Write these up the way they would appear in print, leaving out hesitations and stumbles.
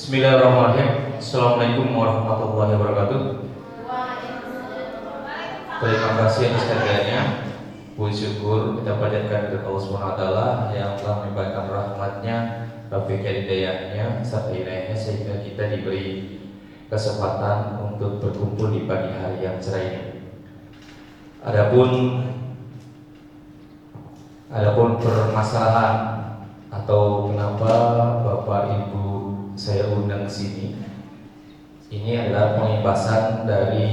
Bismillahirrahmanirrahim. Assalamualaikum warahmatullahi wabarakatuh. Terima kasih atas karyanya. Puji syukur kita panjatkan kepada Allah Subhanahu wa taala yang telah melimpahkan rahmatnya, taufik hidayahnya, serta inayahnya sehingga kita diberi kesempatan untuk berkumpul di pagi hari yang cerah ini. Adapun permasalahan atau kenapa Bapak Ibu saya undang ke sini, ini adalah pengibasan dari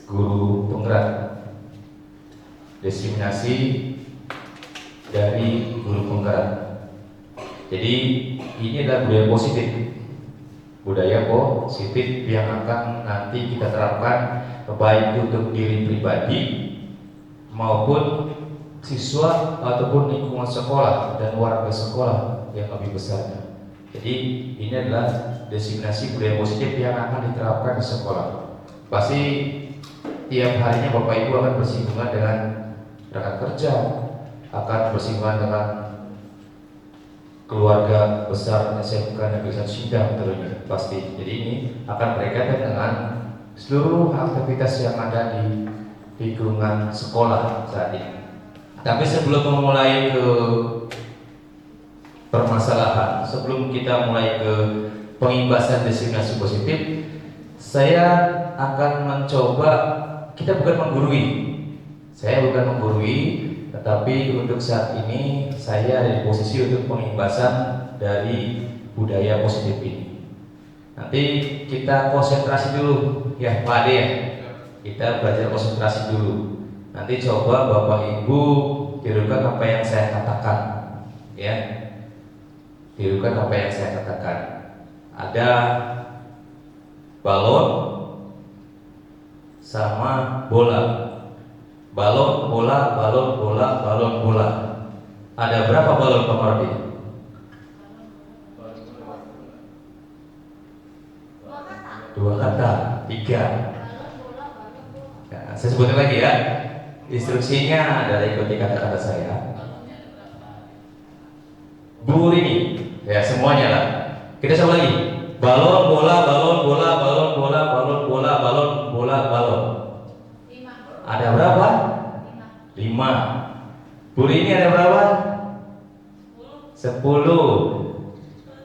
guru penggerak, diseminasi dari guru penggerak. Jadi ini adalah budaya positif yang akan nanti kita terapkan baik untuk diri pribadi maupun siswa ataupun lingkungan sekolah dan warga sekolah yang lebih besarnya. Jadi ini adalah diseminasi budaya positif yang akan diterapkan di sekolah. Pasti tiap harinya Bapak Ibu akan bersinggungan dengan rekan kerja, akan bersinggungan dengan keluarga besar SMK Negeri 1 Sindang tentunya pasti. Jadi ini akan berkaitan dengan seluruh aktivitas yang ada di lingkungan sekolah saat ini. Tapi sebelum memulai ke permasalahan, sebelum kita mulai ke pengimbasan diseminasi positif, saya akan mencoba, kita bukan menggurui, tetapi untuk saat ini saya ada di posisi untuk pengimbasan dari budaya positif ini. Nanti kita konsentrasi dulu ya Pak Ade ya, kita belajar konsentrasi dulu. Nanti coba Bapak Ibu tirukan apa yang saya katakan ya, tirukan apa yang saya katakan. Ada balon sama bola, balon bola, balon bola, balon bola. Ada berapa balon Pak Mardi? Dua kata, tiga. Nah, saya sebutin lagi ya. Instruksinya adalah ikuti kata-kata saya. Bu ini, ya semuanya lah. Kita coba lagi. Balon bola, balon bola, balon bola, balon bola, balon bola, balon. Ada berapa? 5. Bu ini ada berapa? 10.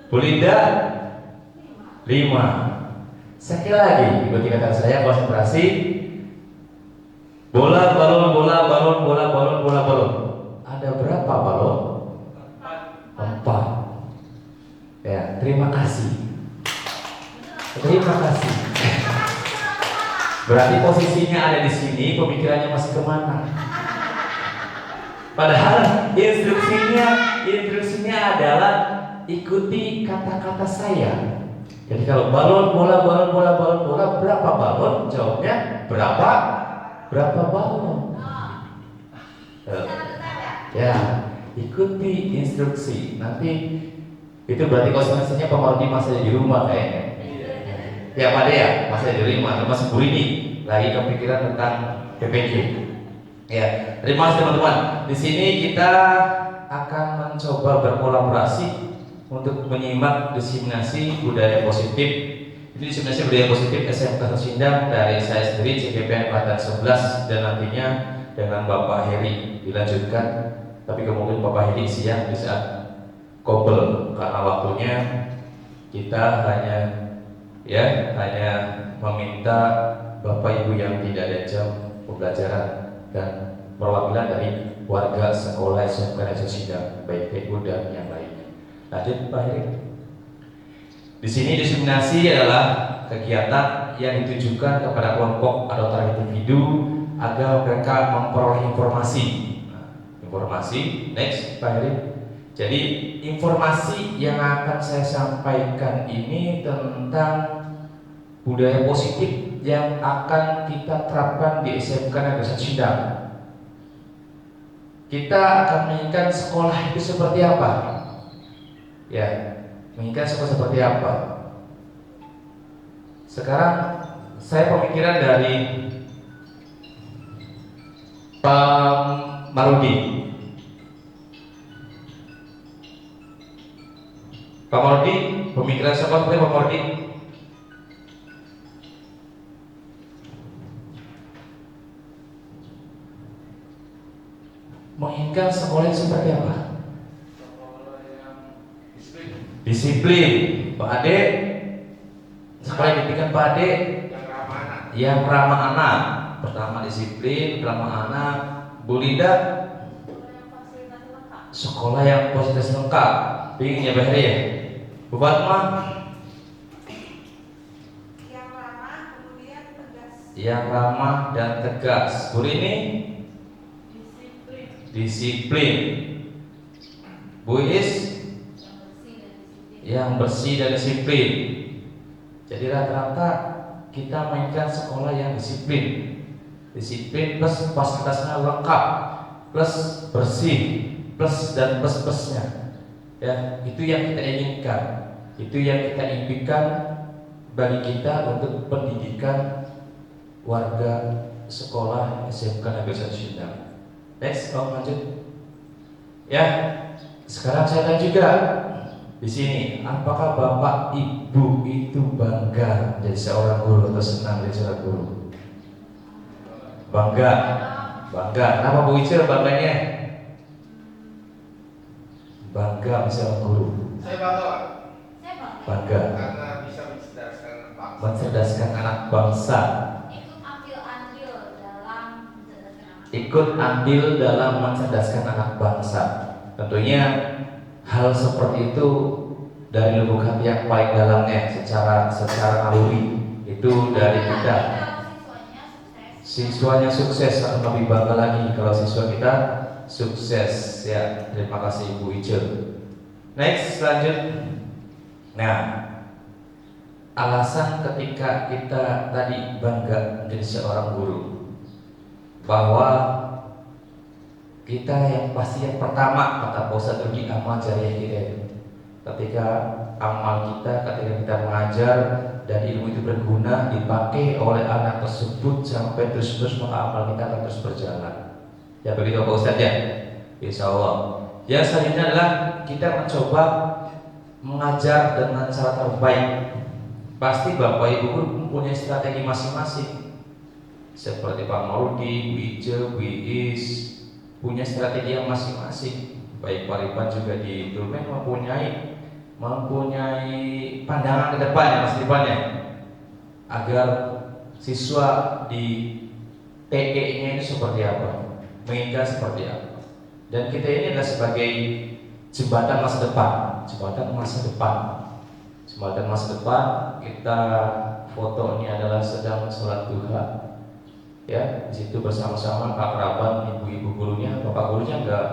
Bu Linda 5. Sekali lagi, ikuti kata saya, konsentrasi. Bola, balon, bola, balon, bola, balon, bola, balon. Ada berapa balon? 4. Ya, terima kasih. Terima kasih. Berarti posisinya ada di sini, pemikirannya masih kemana? Padahal instruksinya adalah ikuti kata-kata saya. Jadi kalau balon, bola, balon, bola, balon, bola, berapa balon? Jawabnya berapa balon? Ya, ikuti instruksi. Nanti itu berarti konsentrasinya Pak Mardi masih di rumah kayaknya. Ya Pak De ya, masih di rumah. Termasuk Bu ini lagi kepikiran tentang PPJ. Ya, terima kasih teman-teman. Di sini kita akan mencoba berkolaborasi untuk menyimak diseminasi budaya positif. Ini diseminasi budaya positif SMK Sindang dari saya sendiri CPPN Angkatan 11 dan nantinya dengan Bapak Heri dilanjutkan. Tapi kemungkinan Bapak Heri siang di saat kobel karena waktunya kita hanya meminta Bapak Ibu yang tidak ada jam pembelajaran dan perwakilan dari warga sekolah SMK Negeri Sindang baik PU dan yang lainnya. Lanjut Pak Heri. Di sini diseminasi adalah kegiatan yang ditujukan kepada kelompok atau target individu agar mereka memperoleh informasi. Informasi, next Pak Heri. Jadi informasi yang akan saya sampaikan ini tentang budaya positif yang akan kita terapkan di SMK Negeri 1 Sindang. Kita akan menginginkan sekolah itu seperti apa? Ya, menginginkan sekolah seperti apa? Sekarang saya pemikiran dari Pak Marudi. Pak Marudi Pemikiran sekolah seperti Pak Mordi. Menginginkan sekolah seperti apa? Sekolah yang Disiplin. Pak Ade, sekolah yang dipikirkan Pak Ade yang ramah anak. yang ramah anak. Pertama disiplin, ramah anak. Bu Linda, sekolah yang fasilitas lengkap. Pingin ya Pak Heri ya? Bu Fatma, yang ramah kemudian tegas. yang ramah dan tegas. Bu Rini, Disiplin. disiplin. Bu Is, yang bersih dan disiplin. Jadi rata-rata kita mainkan sekolah yang disiplin. Disiplin plus fasilitasnya lengkap, plus bersih, plus dan plus-plusnya. Ya, itu yang kita inginkan. Itu yang kita impikan bagi kita untuk pendidikan warga sekolah SMK Negeri 1 Sindang. Next, lanjut. Ya, sekarang saya tanya juga di sini, apakah Bapak Ibu itu bangga jadi seorang guru atau senang jadi seorang guru? Bangga, bangga. Kenapa Bu Icil bangganya? Bangga menjadi seorang guru. Saya bangga, Pak, Bangga karena bisa mencerdaskan bangsa. mencerdaskan anak bangsa. Ikut andil dalam mencerdaskan anak bangsa. Tentunya hal seperti itu dari lubuk hati yang paling dalamnya, secara naluri itu dari kita. Siswanya sukses, akan lebih bangga lagi kalau siswa kita sukses. Ya, terima kasih Ibu Icil. Next, lanjut. Nah, alasan ketika kita tadi bangga menjadi seorang guru, bahwa kita yang pasti yang pertama, kata Pak Ustadz Rudy, amal jariah kita itu. Ketika amal kita, ketika kita mengajar dan ilmu itu berguna dipakai oleh anak tersebut sampai terus-terus, maka amal kita akan terus berjalan. Ya begitu Pak Ustadz ya, Insya Allah. Yang selanjutnya adalah kita mencoba mengajar dengan cara terbaik. Pasti Bapak Ibu guru mempunyai strategi masing-masing. Seperti Pak Maudi, Bu Ice, Bu Iis punya strategi yang masing-masing. Baik Pak Ripan juga di Tulmen mempunyai pandangan ke depannya, Mas Ripannya, agar siswa di TE-nya ini seperti apa, menginginkan seperti apa. Dan kita ini adalah sebagai jembatan masa depan, jembatan masa depan, jembatan masa depan. Kita foto ini adalah sedang sholat duha. Ya, di situ bersama-sama Pak Keraban, ibu-ibu gurunya, bapak gurunya enggak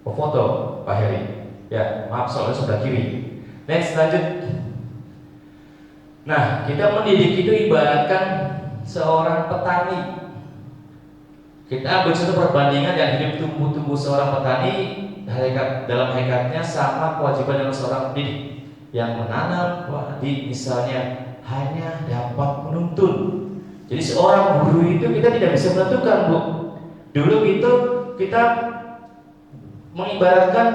foto Pak Heri. Ya, maaf soalnya sebelah kiri. Next, lanjut. Nah, kita mendidik itu ibaratkan seorang petani. Kita ambil satu perbandingan yang hidup tumbuh seorang petani dalam hakikatnya sama kewajiban dalam seorang pendidik yang menanam padi misalnya hanya dapat menuntun. Jadi seorang guru itu kita tidak bisa menentukan, Bu. Dulu itu kita mengibaratkan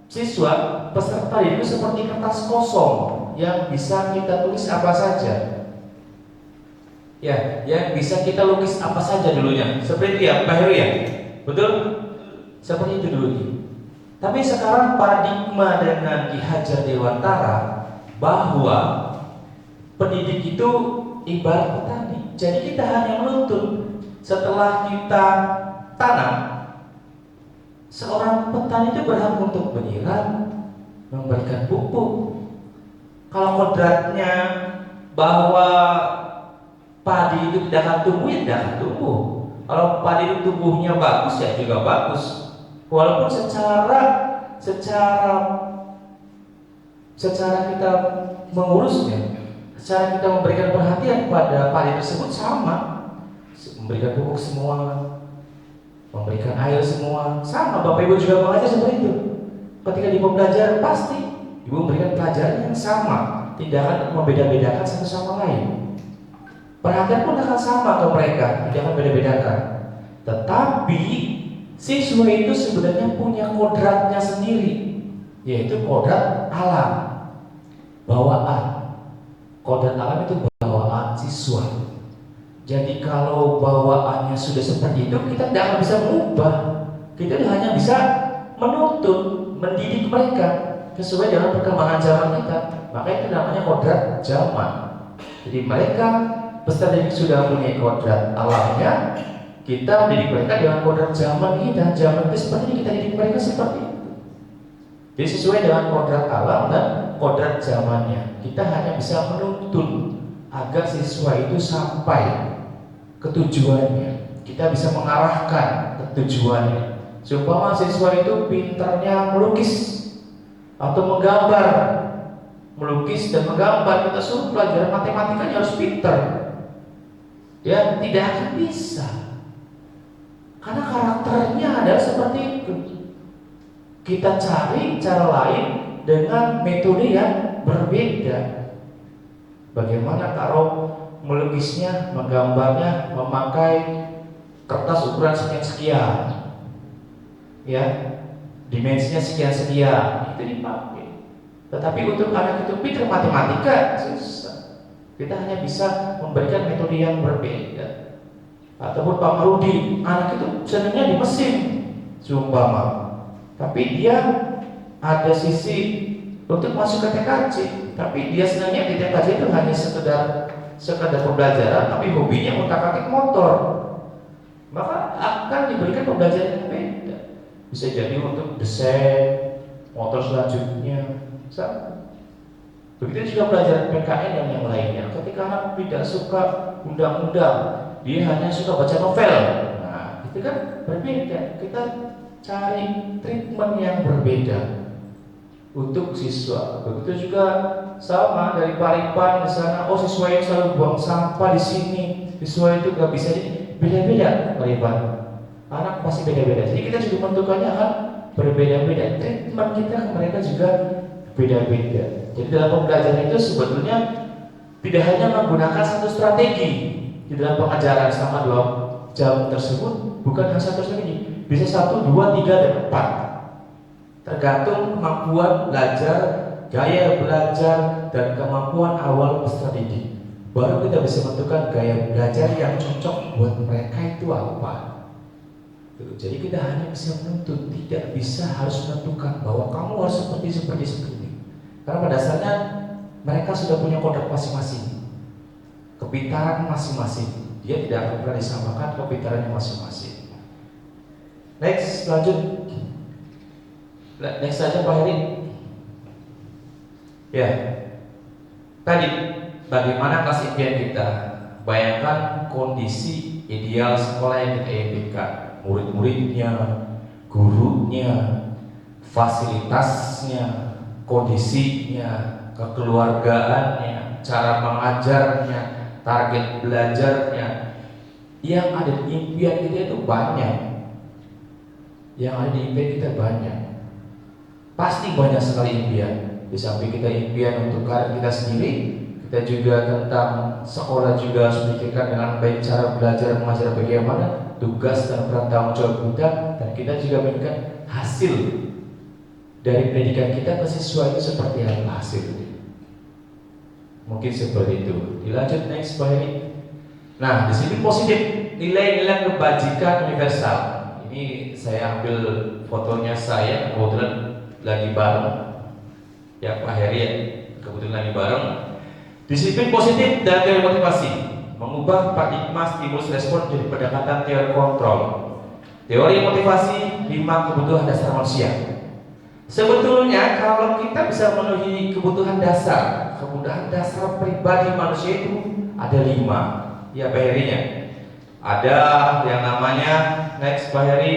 siswa peserta itu seperti kertas kosong yang bisa kita tulis apa saja. Ya, yang bisa kita lukis apa saja dulunya. Seperti itu ya, Pak Heru ya. Betul? Seperti itu dulu. Tapi sekarang paradigma dengan Ki Hajar Dewantara bahwa pendidik itu ibarat petani. Jadi kita hanya menuntun. Setelah kita tanam, seorang petani itu berhak untuk menyiram, memberikan pupuk. Kalau kodratnya bahwa padi itu tidak akan tumbuh, ya tidak akan tumbuh. Kalau padi itu tumbuhnya bagus, ya juga bagus. Walaupun secara kita mengurusnya, secara kita memberikan perhatian pada padi tersebut sama, memberikan pupuk semua, memberikan air semua, sama. Bapak Ibu juga mengajar seperti itu. Ketika di pembelajaran pasti Ibu memberikan pelajaran yang sama, tidak akan membeda-bedakan satu sama lain. Perhatian pun akan sama ke mereka, tidak akan beda-bedakan. Tetapi siswa itu sebenarnya punya kodratnya sendiri, yaitu kodrat alam. bawaan. Kodrat alam itu bawaan siswa. Jadi kalau bawaannya sudah seperti itu, kita tidak akan bisa mengubah. Kita hanya bisa menuntun, mendidik mereka sesuai dengan perkembangan zaman kita. Maka itu namanya kodrat zaman. Jadi mereka peserta didik sudah punya kodrat alamnya, kita mendidik mereka dengan kodrat zaman kita. Zaman itu seperti ini, kita didik mereka seperti itu. Jadi sesuai dengan kodrat alam dan kodrat zamannya. Kita hanya bisa menuntun agar siswa itu sampai ke tujuannya. Kita bisa mengarahkan ke tujuannya. Supaya siswa itu pintarnya melukis atau menggambar. Melukis dan menggambar, kita suruh pelajaran matematikanya harus pintar. Ya, tidak akan bisa. Karena karakternya adalah seperti itu. Kita cari cara lain dengan metode yang berbeda. Bagaimana kalau melukisnya, menggambarnya memakai kertas ukuran sekian-sekian, ya, dimensinya sekian-sekian, itu dipakai. Tetapi untuk anak itu pintar matematika susah. Kita hanya bisa memberikan metode yang berbeda. Ataupun Pak Marudi, anak itu senangnya di mesin, seumpama. Tapi dia ada sisi untuk masuk ke TKJ, tapi dia senangnya di TKJ itu hanya sekedar pembelajaran, tapi hobinya utak-atik motor. Maka akan diberikan pembelajaran yang beda. Bisa jadi untuk desain motor selanjutnya. Begitu juga pelajaran PKN dan yang lainnya. Ketika anak tidak suka undang-undang, dia hanya suka baca novel. Nah, itu kan berbeda. Kita cari treatment yang berbeda untuk siswa. Begitu juga sama dari Paripan di sana. Oh, siswa yang selalu buang sampah di sini, siswa itu nggak bisa. Beda-beda Paripan. Anak pasti beda-beda. Jadi kita juga menentukannya kan berbeda-beda. Treatment kita ke mereka juga beda-beda. Jadi dalam pembelajaran itu sebetulnya tidak hanya menggunakan satu strategi di dalam pengajaran selama 2 jam tersebut, bukan hanya satu strategi. Bisa 1, 2, 3, dan 4. Tergantung kemampuan belajar, gaya belajar, dan kemampuan awal peserta didik. Baru kita bisa menentukan gaya belajar yang cocok buat mereka itu apa. Jadi kita hanya bisa menuntut, tidak bisa harus menentukan bahwa kamu harus seperti ini. Karena pada dasarnya mereka sudah punya kodrat masing-masing, kepintaran masing-masing. Dia tidak akan pernah disamakan kepintarannya masing-masing. Next, lanjut. Next saja Pak Heri. Ya, tadi bagaimana kelas impian kita? Bayangkan kondisi ideal sekolah yang kita impikan. Murid-muridnya, gurunya, fasilitasnya, kondisinya, kekeluargaannya, cara mengajarnya, target belajarnya. Yang ada di impian kita itu banyak. Yang ada di impian kita banyak. Pasti banyak sekali impian. Di samping kita impian untuk karir kita sendiri, kita juga tentang sekolah juga harus memikirkan dengan baik cara belajar mengajar bagaimana, tugas dan peran tanggung jawab kita, dan kita juga memikirkan hasil dari pendidikan kita ke siswa itu seperti apa hasilnya. Mungkin seperti itu. Dilanjut next Pak Heri. Nah, di sini positif, nilai-nilai kebajikan universal. Ini saya ambil fotonya, saya kebetulan lagi bareng ya Pak Heri ya, kebetulan lagi bareng. Disiplin positif dan teori motivasi, mengubah paradigma stimulus respon jadi pendekatan teori kontrol. Teori motivasi 5 kebutuhan dasar manusia. Sebetulnya kalau kita bisa memenuhi kebutuhan dasar pribadi manusia itu ada 5. Ya Pak Herinya. Ada yang namanya next Pak Heri.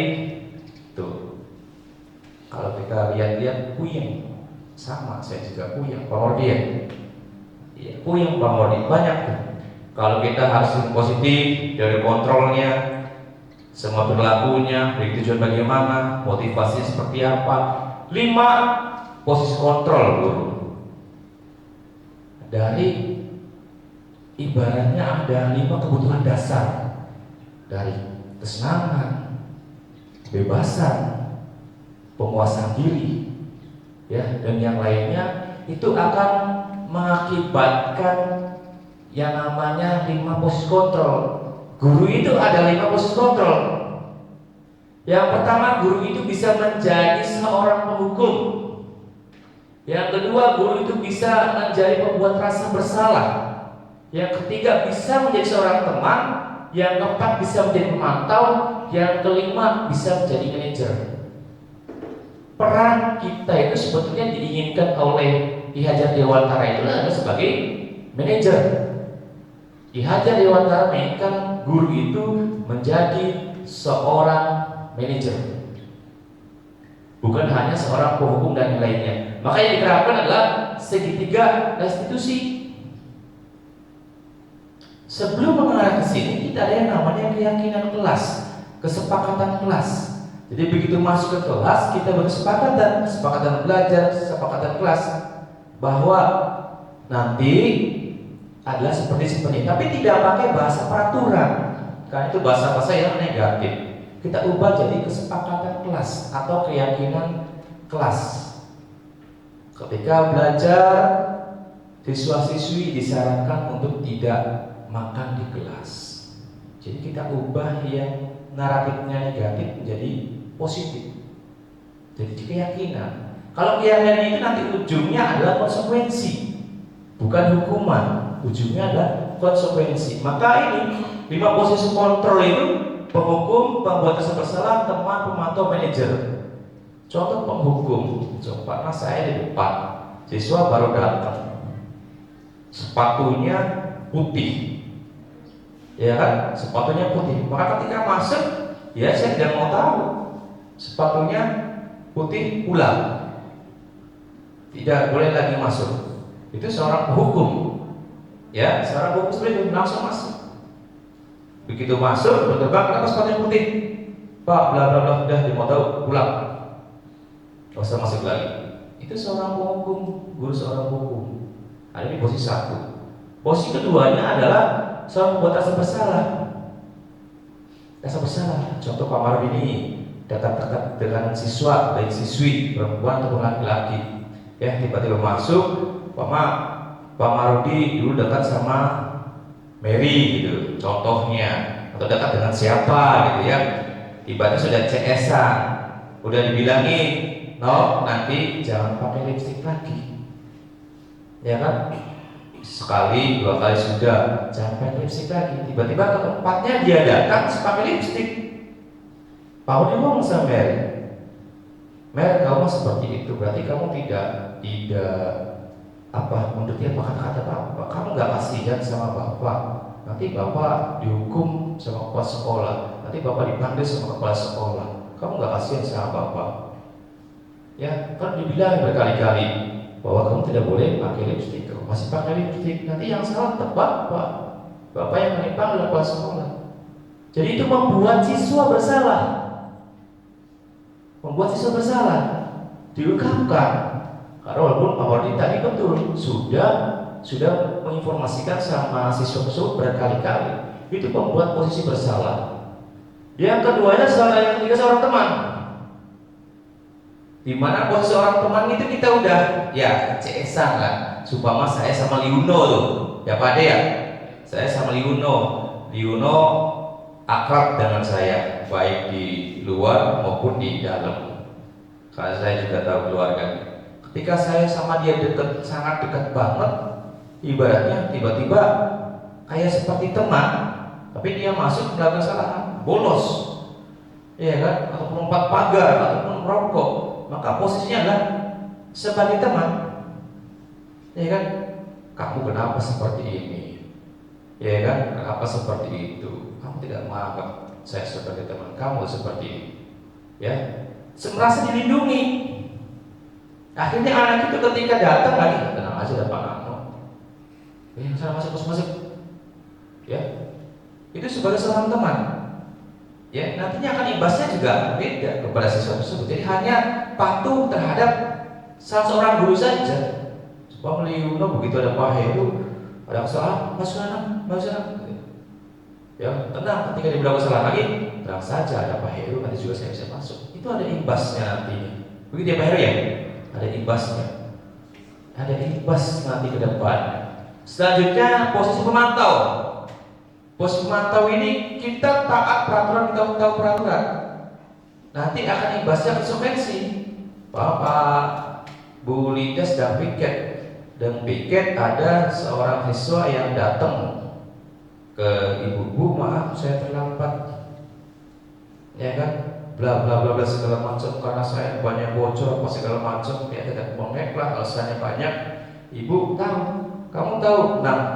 Tuh. Kalau kita lihat-lihat puyeng, sama saya juga puyeng, Pak Mordi ya. Iya, puyeng Pak Mordi banyak tuh. Kalau kita harus positif dari kontrolnya, semua perilakunya, dari tujuan bagaimana, motivasi seperti apa. 5 posisi kontrol guru. Dari ibaratnya ada 5 kebutuhan dasar, dari kesenangan, kebebasan, penguasaan diri, ya, dan yang lainnya itu akan mengakibatkan yang namanya 5 posisi kontrol. Guru itu ada 5 posisi kontrol. Yang pertama, guru itu bisa menjadi seorang penghukum. Yang kedua, guru itu bisa menjadi pembuat rasa bersalah. Yang ketiga, bisa menjadi seorang teman. Yang keempat, bisa menjadi pemantau. Yang kelima, bisa menjadi manajer. Peran kita itu sebetulnya diinginkan oleh Ki Hajar Dewantara itu adalah sebagai manajer. Ki Hajar Dewantara menginginkan guru itu menjadi seorang manajer, bukan hanya seorang penghukum dan yang lainnya. Maka yang diterapkan adalah segitiga restitusi. Sebelum mengarah ke sini, kita ada yang namanya keyakinan kelas, kesepakatan kelas. Jadi begitu masuk ke kelas, kita kesepakatan belajar, kesepakatan kelas bahwa nanti adalah seperti ini, tapi tidak pakai bahasa peraturan, karena itu bahasa-bahasa yang negatif. Kita ubah jadi kesepakatan kelas atau keyakinan kelas. Ketika belajar, siswa-siswi disarankan untuk tidak makan di kelas. Jadi kita ubah yang naratifnya negatif menjadi positif. Jadi keyakinan. Kalau keyakinan itu nanti ujungnya adalah konsekuensi, bukan hukuman. Ujungnya adalah konsekuensi. Maka ini 5 posisi kontrol itu: penghukum, pembuat rasa bersalah, teman, pemantau, manajer. Contoh penghukum, coba saya di depan, siswa baru datang, sepatunya putih, ya kan? Sepatunya putih. Maka ketika masuk, ya saya tidak mau tahu sepatunya putih ulang, tidak boleh lagi masuk. Itu seorang penghukum, ya seorang penghukum seperti itu langsung masuk. Begitu masuk, berterbang, kenapa sepatunya putih? Pak, bla bla bla, udah mau tahu, pulang. Gak usah masuk lagi. Itu seorang penghukum, guru seorang penghukum. Ada di posisi 1. Posisi keduanya adalah seorang pembuat rasa bersalah. Rasa bersalah. Contoh Pak Maruf ini dekat-dekat dengan siswa, baik siswi, perempuan ataupun laki-laki. Ya, tiba-tiba masuk, Pak Marudi dulu dekat sama Mary gitu, contohnya, atau dekat dengan siapa gitu ya. Tiba-tiba sudah CS-an, udah dibilangin, no, nanti jangan pakai lipstik lagi, ya kan? Sekali, 2 kali sudah, jangan pakai lipstik lagi. Tiba-tiba ke tempatnya dia datang pakai lipstik. Pak Udi ngomong sama Mary, kamu seperti itu, berarti kamu tidak menurut dia kata-kata Bapak, kamu nggak kasihan sama Bapak, nanti Bapak dihukum sama kepala sekolah, nanti Bapak dipanggil sama kepala sekolah, kamu nggak kasihan sama Bapak. Ya, kan dibilang berkali-kali bahwa kamu tidak boleh pakai lipstik, kamu masih pakai lipstik, nanti yang salah tetap Bapak yang akan dipanggil kepala sekolah. Jadi itu membuat siswa bersalah, diungkapkan. Karena walaupun Pak Wardi tadi betul sudah menginformasikan sama siswa tersebut berkali-kali, itu membuat posisi bersalah. Yang keduanya yang ketiga seorang teman, di mana posisi seorang teman itu kita udah ya CS-an lah. Supaya saya sama Liuno tuh, ya Pak Ade ya, saya sama Liuno akrab dengan saya, baik di luar maupun di dalam, karena saya juga tahu keluarganya. Ketika saya sama dia dekat, sangat dekat banget, ibaratnya tiba-tiba kayak seperti teman, tapi dia masuk melakukan kesalahan, bolos, ya kan, atau melompat pagar, ataupun merokok, maka posisinya adalah sebagai teman, ya kan, kamu kenapa seperti ini, ya kan, kenapa seperti itu, kamu tidak menganggap saya sebagai teman kamu seperti ini, ya, merasa dilindungi. Akhirnya anak itu ketika datang lagi, tenang aja Pak Nano, saya masuk, ya, itu sebagai seorang teman, ya, nantinya akan imbasnya juga beda kepada siswa tersebut. Jadi hanya patuh terhadap salah seorang guru saja. Sebab Liuno begitu ada Pak Heru, ada kesalahan, masuk sana, ya, tenang, ketika dia berlaku kesalahan lagi, tenang saja, ada Pak Heru, nanti juga saya bisa masuk. Itu ada imbasnya nantinya. Begitu ya Pak Heru ya? Ada imbasnya. ada imbas nanti ke depan. Selanjutnya posisi pemantau. Posisi pemantau ini kita taat peraturan, kita tahu peraturan. Nanti akan imbasnya konsekuensi. Bapak, Bu Linda sedang piket, dan piket ada seorang siswa yang datang ke ibu, Bu maaf saya terlambat, ya kan, bla bla bla bla segala macam karena saya banyak bocor apa segala macam, ya tidak bongek lah alasannya banyak. Ibu tahu, kamu tahu, nah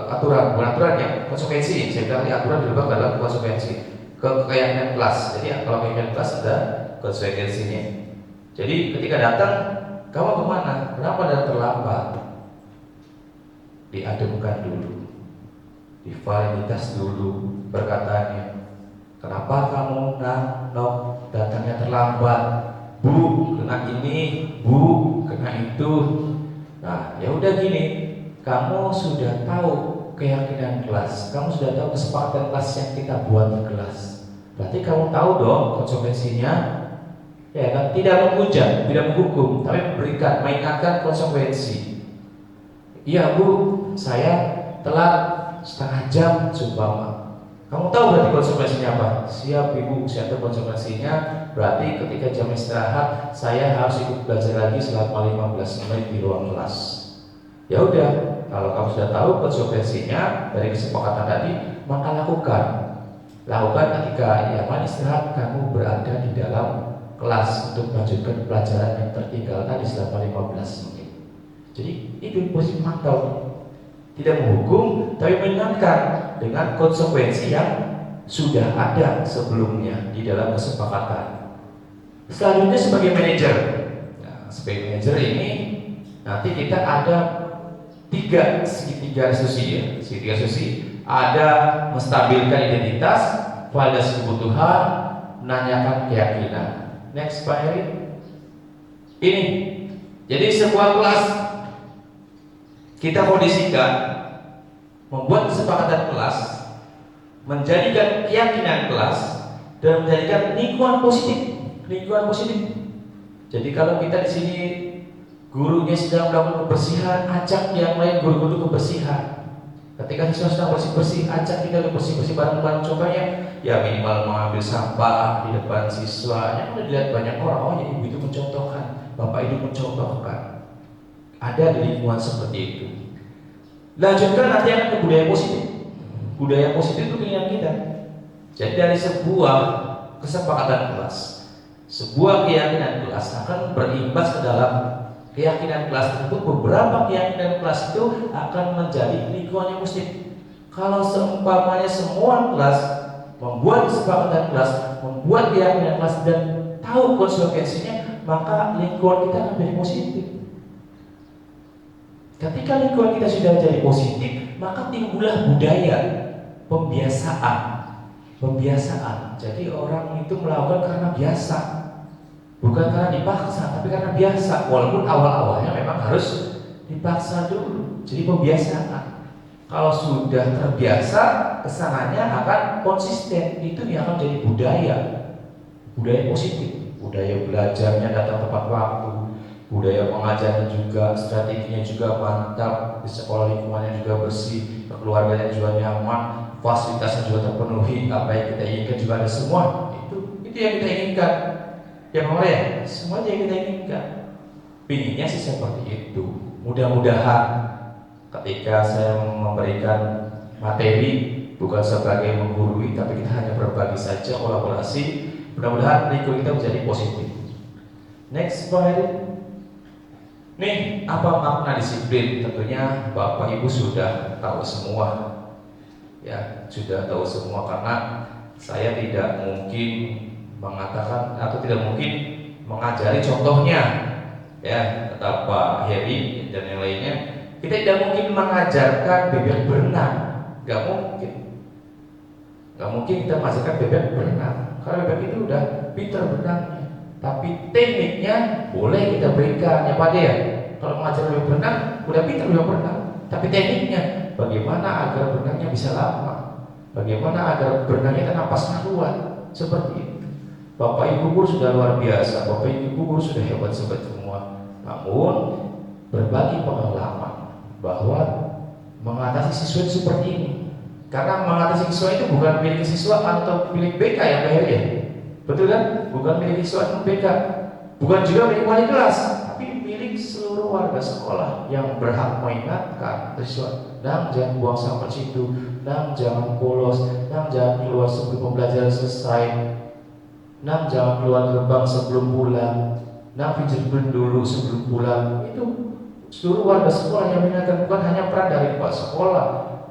aturan bukan aturan ya, konsekuensi. Saya bilang aturan dirubah dalam konsekuensi keyakinan kelas. Jadi kalau keyakinan kelas ada konsekuensinya. Jadi ketika datang, kamu kemana? Kenapa datang terlambat? Diademkan dulu, divaliditas dulu perkataannya. Kenapa kamu datangnya terlambat? Bu, kena ini, Bu, kena itu. Nah, ya udah gini, kamu sudah tahu keyakinan kelas, kamu sudah tahu kesepakatan kelas yang kita buat di kelas. Berarti kamu tahu dong konsekuensinya, ya kan? Tidak menghujat, tidak menghukum, tapi memberikan, mengingatkan konsekuensi. Iya Bu, saya telat setengah jam sumpama. Kamu tahu berarti konsekuensinya apa? Siap Ibu, saya tahu konsekuensinya. Berarti ketika jam istirahat saya harus ikut belajar lagi selama 15 menit di ruang kelas. Ya udah, kalau kamu sudah tahu konsekuensinya dari kesepakatan tadi, maka lakukan. Lakukan ketika Yaman istirahat, kamu berada di dalam kelas untuk melanjutkan pelajaran yang tertinggal tadi selama 15 menit. Jadi itu posisi mantau. Tidak menghukum, tapi mengingatkan dengan konsekuensi yang sudah ada sebelumnya di dalam kesepakatan. Selanjutnya sebagai manajer. Nah, sebagai manajer ini nanti kita ada segitiga institusi ya. Segitiga institusi ada menstabilkan identitas, validasi kebutuhan, menanyakan keyakinan. Next Pak Heri. Ini jadi sebuah kelas kita kondisikan, membuat kesepakatan kelas, menjadikan keyakinan kelas, dan menjadikan lingkungan positif. Lingkungan positif. Jadi kalau kita di sini gurunya sedang melakukan kebersihan, ajak yang lain guru-guru kebersihan. Ketika siswa sedang bersih-bersih, ajak kita untuk bersih-bersih bareng-bareng. Contohnya, ya minimal mengambil sampah di depan siswa. Yang udah dilihat banyak orang, oh ya ibu itu mencontohkan, bapak itu mencontohkan. Ada di lingkungan seperti itu. Lanjutkan nanti akan ke budaya positif. Budaya positif itu keinginan kita. Jadi dari sebuah kesepakatan kelas, sebuah keyakinan kelas akan berimbas ke dalam keyakinan kelas tersebut. Beberapa keyakinan kelas itu akan menjadi lingkungan yang positif. Kalau seumpamanya semua kelas membuat kesepakatan kelas, membuat keyakinan kelas dan tahu konsekuensinya, maka lingkungan kita akan menjadi positif. Ketika lingkungan kita sudah jadi positif, maka timbullah budaya pembiasaan. Pembiasaan. Jadi orang itu melakukan karena biasa, bukan karena dipaksa, tapi karena biasa. Walaupun awal-awalnya memang harus dipaksa dulu. Jadi pembiasaan. Kalau sudah terbiasa, kesananya akan konsisten. Itu yang akan jadi budaya. Budaya positif. Budaya belajarnya datang tepat waktu. Budaya pengajarnya juga, strateginya juga mantap, di sekolah lingkungannya juga bersih, keluarganya juga nyaman, fasilitasnya juga terpenuhi, apa yang kita inginkan juga ada semua. Itu yang kita inginkan. Ya Pak ya, semua yang kita inginkan. Pinginnya sih seperti itu. Mudah-mudahan ketika saya memberikan materi bukan sebagai menggurui, tapi kita hanya berbagi saja, kolaborasi. Mudah-mudahan lingkungan kita menjadi positif. Next Pak. Nih, apa makna disiplin? Tentunya Bapak Ibu sudah tahu semua. Ya, sudah tahu semua karena saya tidak mungkin mengatakan atau tidak mungkin mengajari contohnya. Ya, kata Pak Heri dan yang lainnya, kita tidak mungkin mengajarkan bebek berenang. Gak mungkin. Gak mungkin kita mengajarkan bebek berenang. Karena bebek itu udah pintar berenangnya. Tapi tekniknya boleh kita berikan, ya Pak ya. Kalau mengajar bebek berenang, udah pintar bebek berenang. Tapi tekniknya, bagaimana agar berenangnya bisa lama? Bagaimana agar berenangnya napasnya kuat? Seperti itu. Bapak Ibu guru sudah luar biasa, Bapak Ibu guru sudah hebat semua. Namun berbagi pengalaman bahwa mengatasi siswa itu seperti ini. Karena mengatasi siswa itu bukan milik siswa atau milik BK ya Pak Heri ya. Betul kan? Bukan milik siswa atau BK. Bukan juga milik wali kelas, tapi milik seluruh warga sekolah yang berhak mengingatkan siswa. Nang, jangan buang sampah situ, nang, jangan bolos, nang, jangan keluar sebelum pembelajaran selesai, nang, jangan keluar gerbang sebelum pulang, nang, pinjam dulu sebelum pulang. Itu seluruh warga sekolah yang mengingatkan, bukan hanya peran dari kepala sekolah,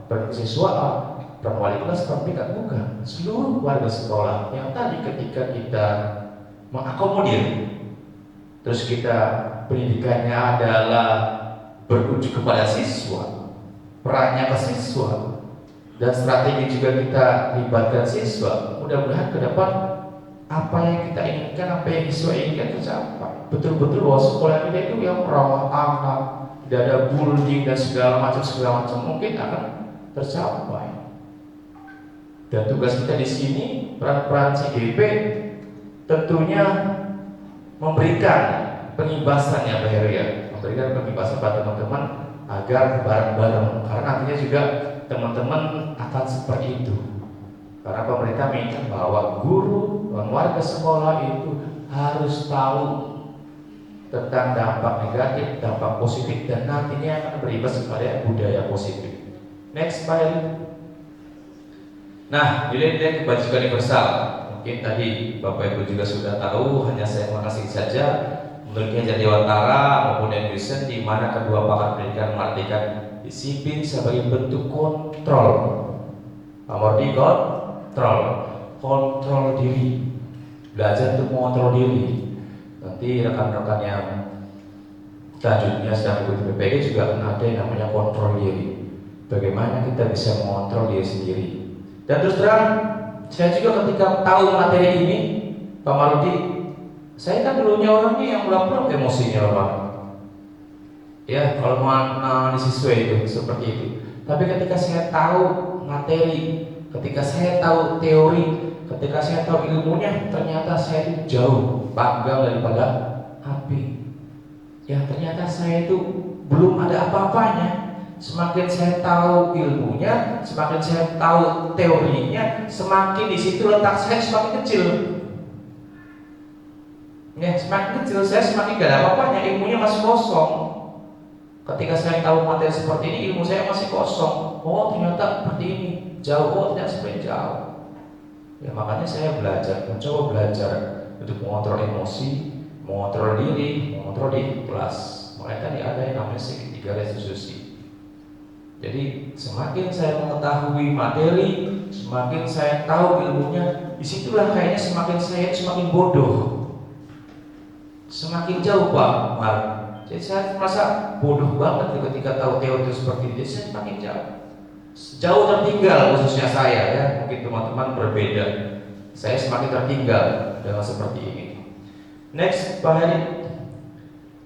peran siswa, peran wali kelas, peran BK, bukan. Seluruh warga sekolah yang tadi ketika kita mengakomodir, terus kita pendidikannya adalah berujuk kepada siswa, perannya ke siswa, dan strategi juga kita libatkan siswa. Mudah-mudahan ke depan apa yang kita inginkan, apa yang siswa inginkan tercapai. Betul-betul bahwa sekolah kita itu yang ramah anak, tidak ada bullying dan segala macam mungkin akan tercapai. Dan tugas kita di sini, peran-peran CGP tentunya memberikan pengibasan ya Pak Heri ya, memberikan pengibasan pada teman-teman agar bareng-bareng, karena nantinya juga teman-teman akan seperti itu. Karena pemerintah minta bahwa guru dan warga sekolah itu harus tahu tentang dampak negatif, dampak positif, dan nantinya akan berimbas kepada budaya positif. Next Pak. Nah, nilai-nilai kebajikan universal mungkin tadi Bapak Ibu juga sudah tahu, hanya saya mengasih saja. Menurut Ki Hajar Dewantara maupun Edison, di mana kedua pakar pendidikan mengartikan disiplin sebagai bentuk kontrol. Amorti kontrol diri, belajar untuk mengontrol diri. Nanti rekan-rekan yang selanjutnya sedang mengikuti PPG juga akan ada yang namanya kontrol diri. Bagaimana kita bisa mengontrol diri sendiri. Dan terus terang, saya juga ketika tahu materi ini, Pak Marudi, saya kan dulunya orangnya yang belak-belak emosinya orang. Ya, kalau mana siswa itu seperti itu. Tapi ketika saya tahu materi, ketika saya tahu teori, ketika saya tahu ilmunya, ternyata saya itu jauh panggang daripada api. Ya, ternyata saya itu belum ada apa-apanya. Semakin saya tahu ilmunya, semakin saya tahu teorinya, semakin di situ letak saya semakin kecil. Ya, semakin kecil saya semakin gak ada apa-apanya, ilmunya masih kosong. Ketika saya tahu materi seperti ini, ilmu saya masih kosong. Oh, ternyata seperti ini, jauh, oh ternyata seperti jauh. Ya, makanya saya belajar, mencoba belajar untuk mengontrol emosi, mengontrol diri, mengontrol di kelas. Makanya tadi ada yang namanya segitiga restitusi. Jadi semakin saya mengetahui materi, semakin saya tahu ilmunya, disitulah kayaknya semakin bodoh, semakin jauh Pak Mark. Jadi saya merasa bodoh banget ketika tahu teori itu seperti ini. Jadi saya semakin jauh tertinggal, khususnya saya ya. Mungkin teman-teman berbeda. Saya semakin tertinggal dengan seperti ini. Next Pak Heri.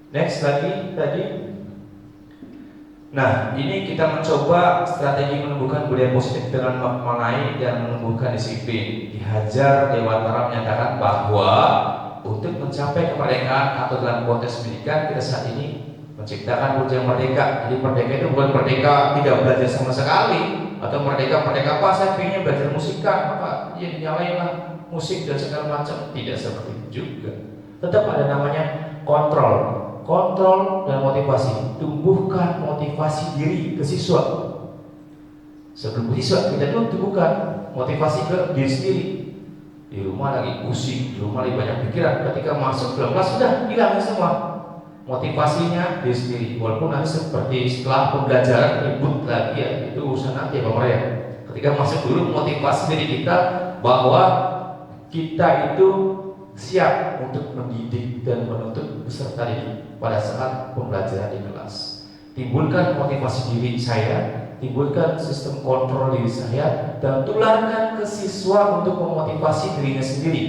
Next lagi tadi. Nah, ini kita mencoba strategi menumbuhkan budaya positif dengan mengenai dan menumbuhkan disiplin. Ki Hajar Dewantara menyatakan bahwa untuk mencapai kemerdekaan atau dalam konteks pendidikan kita saat ini menciptakan budaya merdeka. Jadi merdeka itu bukan merdeka tidak belajar sama sekali, atau merdeka apa saya pengennya belajar musikan, maka ya dinyalainlah musik dan segala macam. Tidak seperti itu juga. Tetap ada namanya kontrol dan motivasi. Tumbuhkan motivasi diri ke siswa. Sebelum siswa kita dulu tumbuhkan motivasi ke diri sendiri. Di rumah lagi pusing, di rumah lagi banyak pikiran, ketika masuk ke kelas sudah hilang semua motivasinya diri sendiri. Walaupun nanti seperti setelah pembelajaran ribut lagi ya, itu urusan nanti ya Pak Maria. Ketika masuk dulu motivasi diri kita bahwa kita itu siap untuk mendidik dan menuntut peserta didik pada saat pembelajaran di kelas. Timbulkan motivasi diri saya, timbulkan sistem kontrol diri saya, dan tularkan ke siswa untuk memotivasi dirinya sendiri,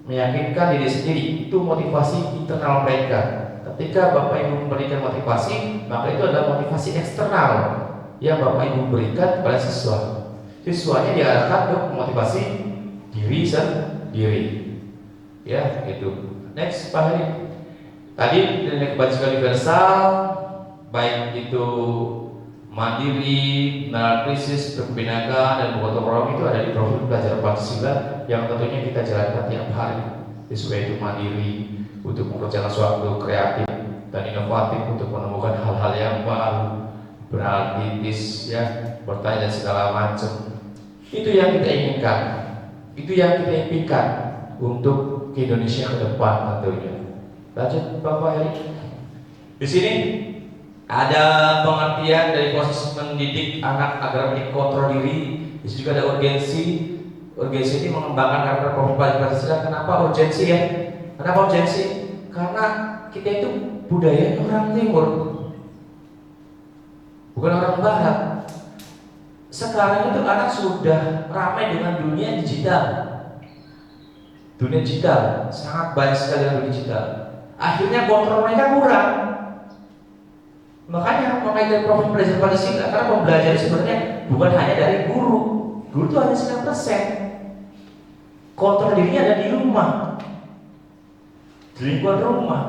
meyakinkan diri sendiri. Itu motivasi internal mereka. Ketika Bapak Ibu memberikan motivasi, maka itu adalah motivasi eksternal yang Bapak Ibu berikan kepada siswa. Siswanya diarahkan untuk memotivasi diri sendiri. Ya, gitu. Next, Pak Heri. Tadi nilai kebajikan universal baik itu mandiri, analisis, kebinekaan dan gotong royong itu ada di profil belajar Pancasila yang tentunya kita jalankan tiap hari. Siswa itu mandiri untuk mengerjakan suatu kreatif dan inovatif untuk menemukan hal-hal yang baru, beranalitis, ya, bertanya dan segala macam. Itu yang kita inginkan, itu yang kita impikan untuk Indonesia ke depan tentunya. Lanjut Bapak Heri. Di sini ada pengertian dari proses mendidik anak agar menjadi kontrol diri. Di sini juga ada urgensi. Urgensi ini mengembangkan karakter profil Pancasila. Kenapa urgensi ya? Kenapa urgensi? Karena kita itu budaya orang Timur, bukan orang Barat. Sekarang itu anak sudah ramai dengan dunia digital. Dunia digital sangat banyak sekali dunia digital. Akhirnya kontrol mereka kurang. Makanya dari profil belajar Pancasila, karena pembelajaran sebenarnya bukan hanya dari guru. Guru itu hanya 9%. Kontrol dirinya ada di rumah, di lingkungan rumah.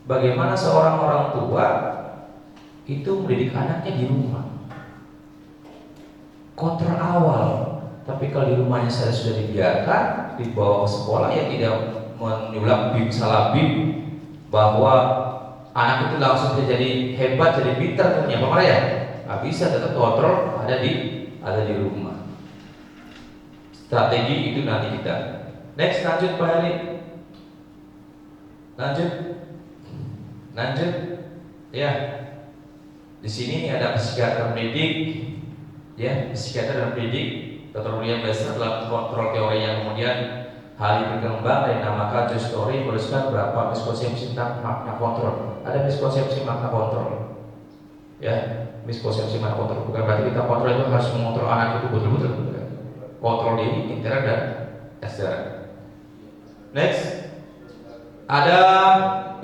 Bagaimana seorang orang tua itu mendidik anaknya di rumah. Kontrol awal. Tapi kalau di rumahnya saya sudah dibiarkan, dibawa ke sekolah, ya tidak menyulap bim salah bim bahwa anak itu langsung jadi hebat, jadi pintar tentunya. Apa ya? Nggak bisa, tetap kontrol ada di rumah. Strategi itu nanti kita. Next, lanjut Pak Heri. Lanjut. Ya. Di sini ada psikiater pendidik, ya, psikiater dan pendidik. Dr. William Lester telah kontrol teori yang kemudian hal ini berkembang dan dinamakan Joy Story, menuliskan beberapa miskonsepsi tentang makna kontrol. Ada miskonsepsi makna kontrol, ya, miskonsepsi makna kontrol. Bukan berarti kita kontrol itu harus mengontrol anak itu betul-betul, bukan. Kontrol diri, intern dan ekstern. Next, ada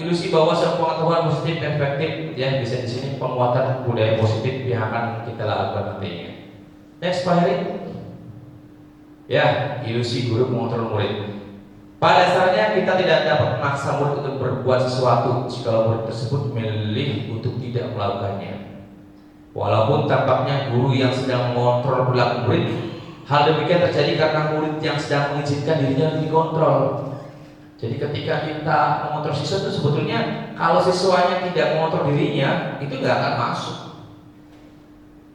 ilusi bahwa sebuah pengetahuan positif dan efektif, ya, bisa di sini penguatan budaya positif yang akan kita lakukan nantinya. Next, Pak Heri. Ya, ilusi guru mengontrol murid. Pada dasarnya kita tidak dapat memaksa murid untuk berbuat sesuatu jika murid tersebut memilih untuk tidak melakukannya. Walaupun tampaknya guru yang sedang mengontrol perilaku murid, hal demikian terjadi karena murid yang sedang mengizinkan dirinya untuk dikontrol. Jadi ketika kita mengontrol siswa itu sebetulnya kalau siswanya tidak mengontrol dirinya, itu nggak akan masuk.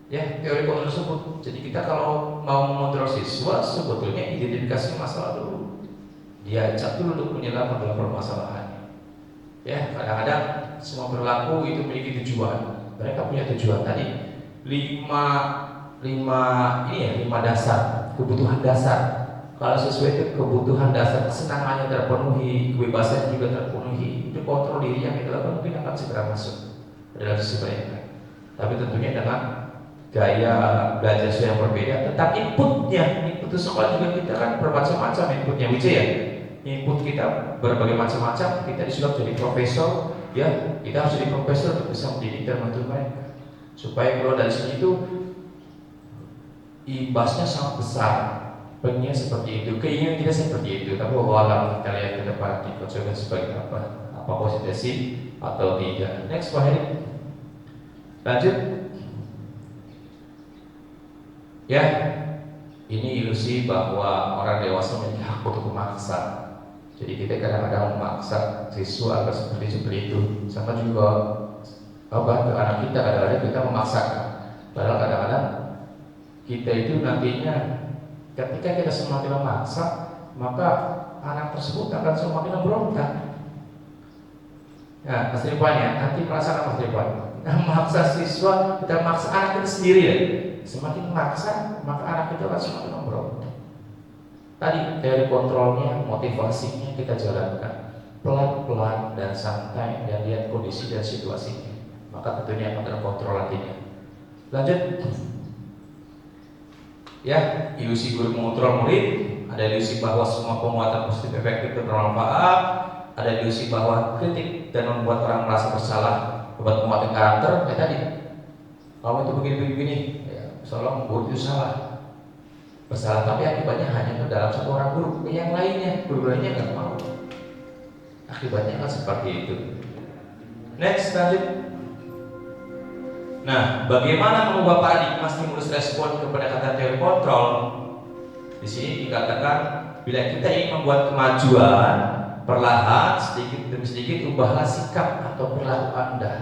Ya, teori kontrol tersebut. Jadi kita kalau mau mengontrol siswa, sebetulnya identifikasi masalah dulu. Diajak dulu untuk menyelam dalam permasalahannya. Ya, kadang-kadang semua perilaku itu memiliki tujuan. Mereka punya tujuan tadi. Lima dasar, kebutuhan dasar. Kalau siswa itu kebutuhan dasar, kesenangannya terpenuhi, kebebasan juga terpenuhi, itu kontrol diri yang kita lakukan mungkin akan segera masuk ke dalam siswa mereka. Tapi tentunya dengan gaya belajar yang berbeda, tentang input itu sekolah juga kita kan bermacam-macam inputnya, Wijaya. Input kita berbagai macam-macam. Kita disuruh jadi profesor, ya, kita harus jadi profesor untuk bisa mendidik dan membantu mereka supaya keluar dari sini itu imbasnya sangat besar. Pengennya seperti itu, keinginan kita seperti itu. Tapi walau kita lihat ke depan dikonsumsi sebagai apa posisi atau tidak. Next, Pak Heri. Lanjut. Ya, ini ilusi bahwa orang dewasa memiliki hak untuk memaksa. Jadi kita kadang-kadang memaksa siswa agar seperti itu. Sama juga ke anak kita, kadang-kadang kita memaksakan. Padahal kadang-kadang kita itu nantinya ketika kita semakin memaksa, maka anak tersebut akan semakin memberontak. Nah, Mas Ridwan ya, nanti merasakan Mas Ridwan. Memaksa siswa, kita memaksa anak kita sendiri ya. Semakin memaksa, maka anak kita akan semakin memberontak. Tadi dari kontrolnya, motivasinya kita jalankan pelan-pelan dan santai dan lihat kondisi dan situasinya. Maka tentunya akan terkontrol nantinya. Lanjut. Ya, ilusi guru mengontrol murid. Ada ilusi bahwa semua penguatan positif efektif dan bermanfaat. Ada ilusi bahwa kritik dan membuat orang merasa bersalah, membuat penguatan karakter. Kayak tadi, kamu itu begini-begini, ya, seolah guru itu salah, bersalah. Tapi akibatnya hanya ke dalam satu orang guru, yang lainnya, guru lainnya nggak mau. Akibatnya kan seperti itu. Next, lanjut. Nah, bagaimana mengubah paradigma stimulus respon ke pendekatan teori kontrol? Di sini dikatakan bila kita ingin membuat kemajuan, perlahan sedikit demi sedikit ubahlah sikap atau perilaku Anda.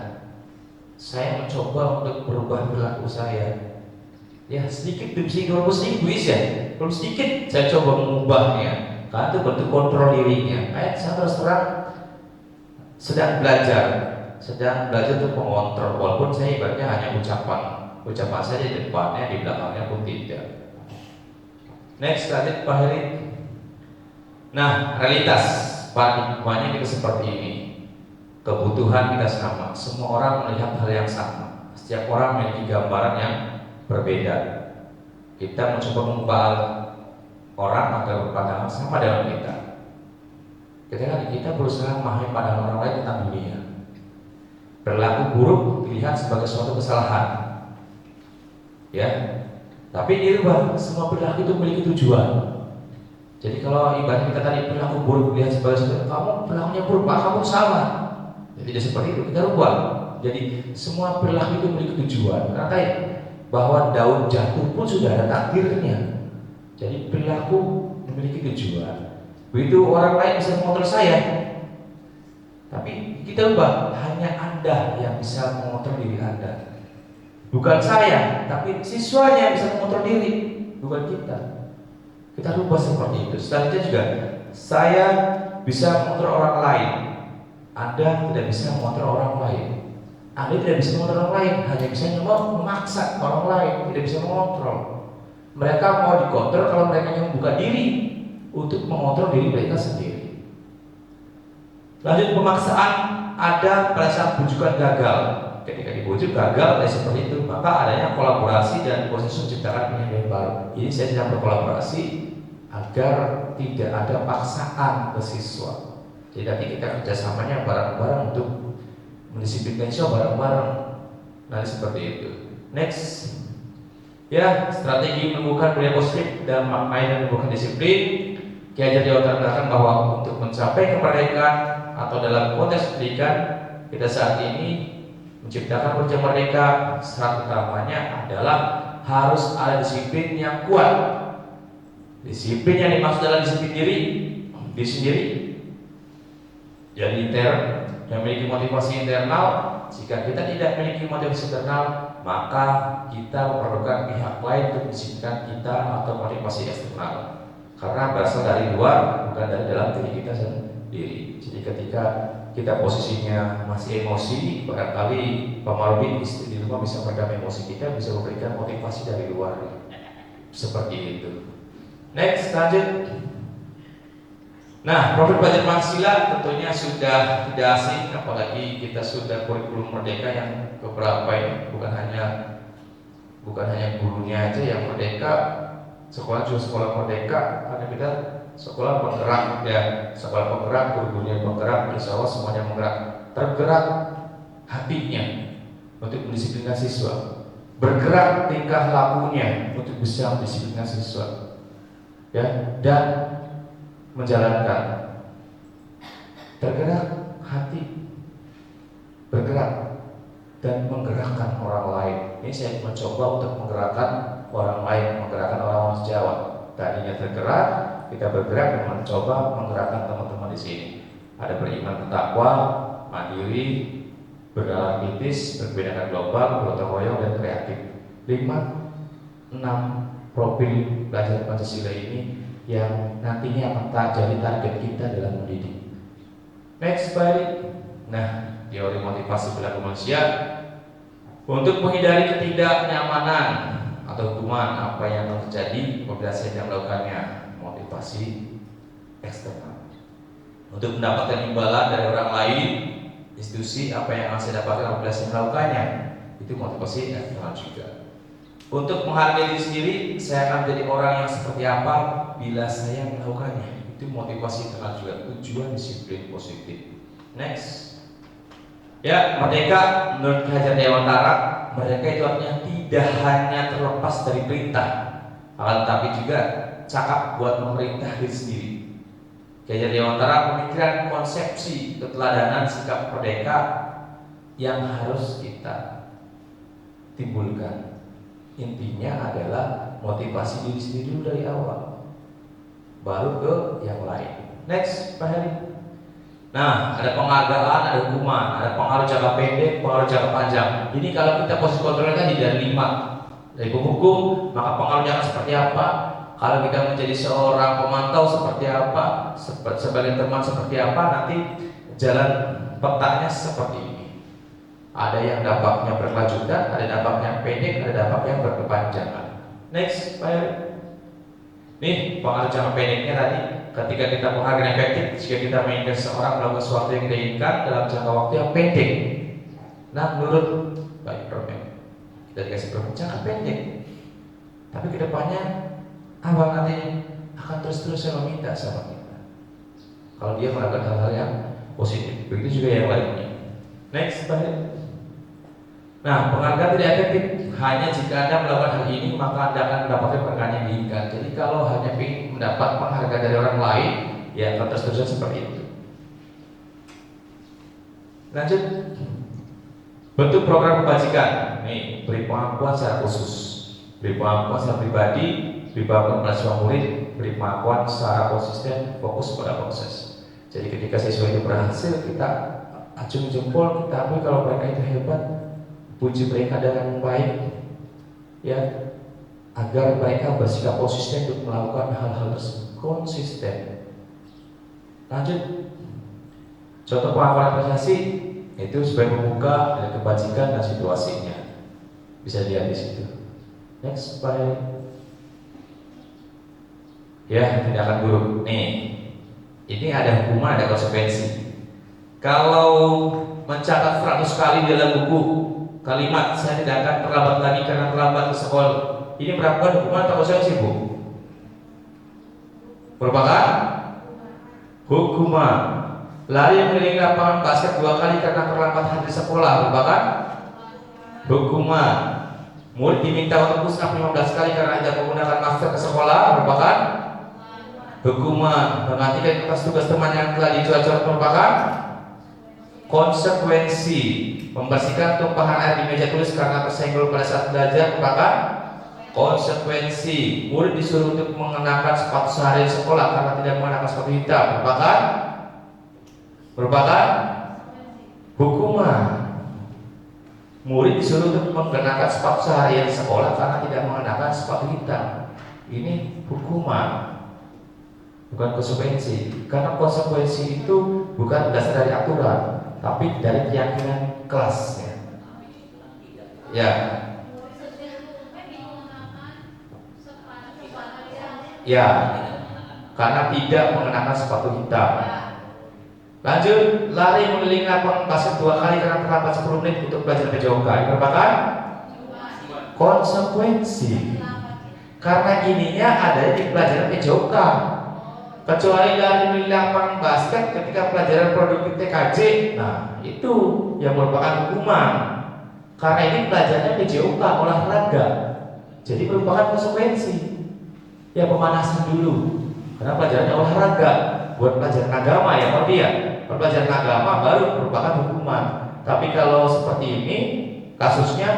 Saya mencoba untuk berubah perilaku saya. Ya, sedikit demi sedikit, walaupun sedikit bisa. Kalau sedikit saya coba mengubahnya, karena itu bentuk kontrol dirinya. Saya terus terang sedang belajar untuk mengontrol, walaupun saya ibaratnya hanya ucapan saja di depannya, di belakangnya pun tidak. Next, lanjut Pak Heri. Nah, realitas paradigmanya kita seperti ini. Kebutuhan kita sama, semua orang melihat hal yang sama. Setiap orang memiliki gambaran yang berbeda. Kita mencoba mengubah orang agar berpandangan sama dengan kita. Kita berusaha memahami pandangan orang lain tentang dunia. Perilaku buruk dilihat sebagai suatu kesalahan, ya. Tapi dirubah, semua perilaku itu memiliki tujuan. Jadi kalau ibaratnya kita tadi perilaku buruk dilihat sebagai suatu, kamu perilakunya buruk, Pak, kamu salah. Jadi tidak seperti itu, kita rubah. Jadi semua perilaku itu memiliki tujuan. Karena tadi bahwa daun jatuh pun sudah ada takdirnya. Jadi perilaku memiliki tujuan. Begitu orang lain bisa mengontrol saya, tapi kita ubah, hanya Anda yang bisa mengontrol diri Anda. Bukan saya, tapi siswanya yang bisa mengontrol diri, bukan kita. Kita rubah seperti itu. Selanjutnya juga, saya bisa mengontrol orang lain. Anda tidak bisa mengontrol orang lain. Anda tidak bisa mengontrol orang lain, hanya bisa memaksa orang lain, tidak bisa mengontrol. Mereka mau dikontrol kalau mereka yang membuka diri untuk mengontrol diri mereka sendiri. Lanjut, pemaksaan ada pada saat bujukan gagal. Ketika dibujuk gagal, seperti itu, maka adanya kolaborasi dan proses menciptakan penilaian baru. Ini saya sedang berkolaborasi agar tidak ada paksaan ke siswa. Jadi nanti kita kerjasamanya bareng-bareng untuk mendisiplinkan siswa bareng-bareng. Nanti seperti itu. Next, ya, strategi menemukan budaya positif dan maknai dan menemukan disiplin. Ki Hajar Dewantara mengatakan bahwa untuk mencapai kemerdekaan atau dalam konteks pendidikan kita saat ini menciptakan Kerja Merdeka, syarat utamanya adalah harus ada disiplin yang kuat. Disiplin yang dimaksud adalah disiplin diri sendiri. Jadi yang memiliki motivasi internal. Jika kita tidak memiliki motivasi internal, maka kita memerlukan pihak lain untuk mendisiplinkan kita atau motivasi eksternal. Karena berasal dari luar, bukan dari dalam diri kita sendiri. Jadi ketika kita posisinya masih emosi, barangkali Pak Marudin istri di rumah bisa meredam emosi kita, bisa memberikan motivasi dari luar. Seperti itu. Next, lanjut. Nah, profil pelajar Pancasila tentunya sudah tidak asing, apalagi kita sudah kurikulum merdeka yang keberapa ini, bukan hanya gurunya aja yang merdeka, sekolah juga sekolah merdeka, karena kita sekolah penggerak, ya, sekolah penggerak, guru-gurunya penggerak, insya Allah semuanya menggerak, tergerak hatinya untuk mendisiplinkan siswa, bergerak tingkah lakunya untuk bisa mendisiplinkan siswa, ya, dan menjalankan, tergerak hati, bergerak dan menggerakkan orang lain. Ini saya mencoba untuk menggerakkan orang lain, menggerakkan orang-orang Jawa. Tadinya tergerak, kita bergerak dan mencoba menggerakkan teman-teman di sini. Ada beriman bertakwa, mandiri, berdalam kritis, berbeda global, bergotong royong dan kreatif. 5, 6 profil belajar Pancasila ini yang nantinya akan jadi target kita dalam mendidik. Next, baik. Nah, teori motivasi perilaku manusia untuk menghindari ketidaknyamanan atau hukuman apa yang akan terjadi apabila saya tidak melakukannya. Motivasi eksternal untuk mendapatkan imbalan dari orang lain, institusi, apa yang akan saya dapatkan apabila saya melakukannya, itu motivasi eksternal juga. Untuk menghargai diri sendiri, saya akan menjadi orang yang seperti apa bila saya melakukannya. Itu motivasi internal juga, tujuan disiplin positif. Next, ya, merdeka menurut Ki Hajar Dewantara, merdeka itu artinya tidak hanya terlepas dari perintah, akan tetapi juga cakap buat memerintah diri sendiri. Ki Hajar Dewantara pemikiran konsepsi keteladanan sikap merdeka yang harus kita timbulkan. Intinya adalah motivasi diri sendiri dulu dari awal, baru ke yang lain. Next, Pak Heri. Nah, ada penghargaan, ada hukuman, ada pengaruh jangka pendek, pengaruh jangka panjang. Ini kalau kita posisi kontrolnya tadi dari 5. Dari hukum, maka pengaruhnya akan seperti apa? Kalau kita menjadi seorang pemantau seperti apa? Sebagai teman seperti apa? Nanti jalan petanya seperti ini. Ada yang dampaknya berkelanjutan, ada dampaknya pendek, ada dampaknya berkepanjangan. Next, Pak Heri. Nih, pengaruh jangka pendeknya tadi, ketika kita penghargaan efektif, jika kita menginginkan seseorang melakukan sesuatu yang kita inginkan dalam jangka waktu yang pendek. Nah, menurut Pak Ibrahim, kita dikasih program jangka pendek, tapi kedepannya abang nanti akan terus-terusan meminta sama kita. Kalau dia melakukan hal-hal yang positif, begitu juga yang lainnya. Next, Pak Heri. Nah, penghargaan tidak efektif hanya jika Anda melakukan hal ini, maka Anda akan mendapatkan penghargaan yang diinginkan. Jadi kalau hanya ingin mendapat penghargaan dari orang lain, ya akan terus-terusan seperti itu. Lanjut, bentuk program kebajikan. Nih, beri pengakuan secara khusus, beri pengakuan secara pribadi, beri pengakuan pada semua murid, beri pengakuan secara konsisten, fokus pada proses. Jadi ketika siswa itu berhasil, kita acung jempol, kita akui kalau mereka itu hebat, puji mereka dengan baik, ya, agar mereka bersikap konsisten untuk melakukan hal-hal tersebut. Konsisten. Lanjut, contoh pengakuan apresiasi itu sebagai membuka dari kebajikan dan situasinya. Bisa dilihat di situ. Next, Pak. Ya, tindakan buruk. Nih, ini ada hukuman, ada konsekuensi. Kalau mencatat 100 kali dalam buku kalimat saya tidak akan terlambat lagi karena terlambat ke sekolah, ini merupakan hukuman atau konsekuensi, Bu? Merupakan hukuman. Lari mengelilingi lapangan basket 2 kali karena terlambat hadir sekolah, merupakan hukuman. Murid diminta untuk push up 15 kali karena tidak menggunakan masker ke sekolah, merupakan hukuman. Menghentikan kertas tugas teman yang telah dicoret-coret, merupakan konsekuensi. Membersihkan tumpahan air di meja tulis karena tersenggol pada saat belajar, merupakan konsekuensi. Murid disuruh untuk mengenakan sepatu sehari di sekolah karena tidak mengenakan sepatu hitam, merupakan hukuman. Murid disuruh untuk mengenakan sepatu sehari di sekolah karena tidak mengenakan sepatu hitam. Ini hukuman, bukan konsekuensi. Karena konsekuensi itu bukan berdasar dari aturan, tapi dari keyakinan kelasnya. Ya. Ya, karena tidak mengenakan sepatu hitam. Lanjut, lari mengelilingi lapangan basket 2 kali karena terlambat 10 menit untuk belajar PJOK. Ini merupakan konsekuensi. Karena ininya ada di pelajaran PJOK. Kecuali lari mengelilingi lapangan basket ketika pelajaran produktif TKJ, nah itu yang merupakan hukuman. Karena ini pelajarannya PJOK, olahraga, jadi merupakan konsekuensi. Ya, pemanasan dulu, karena pelajarannya olahraga. Buat pelajaran agama ya, Pak dia. Pelajaran agama baru merupakan hukuman. Tapi kalau seperti ini kasusnya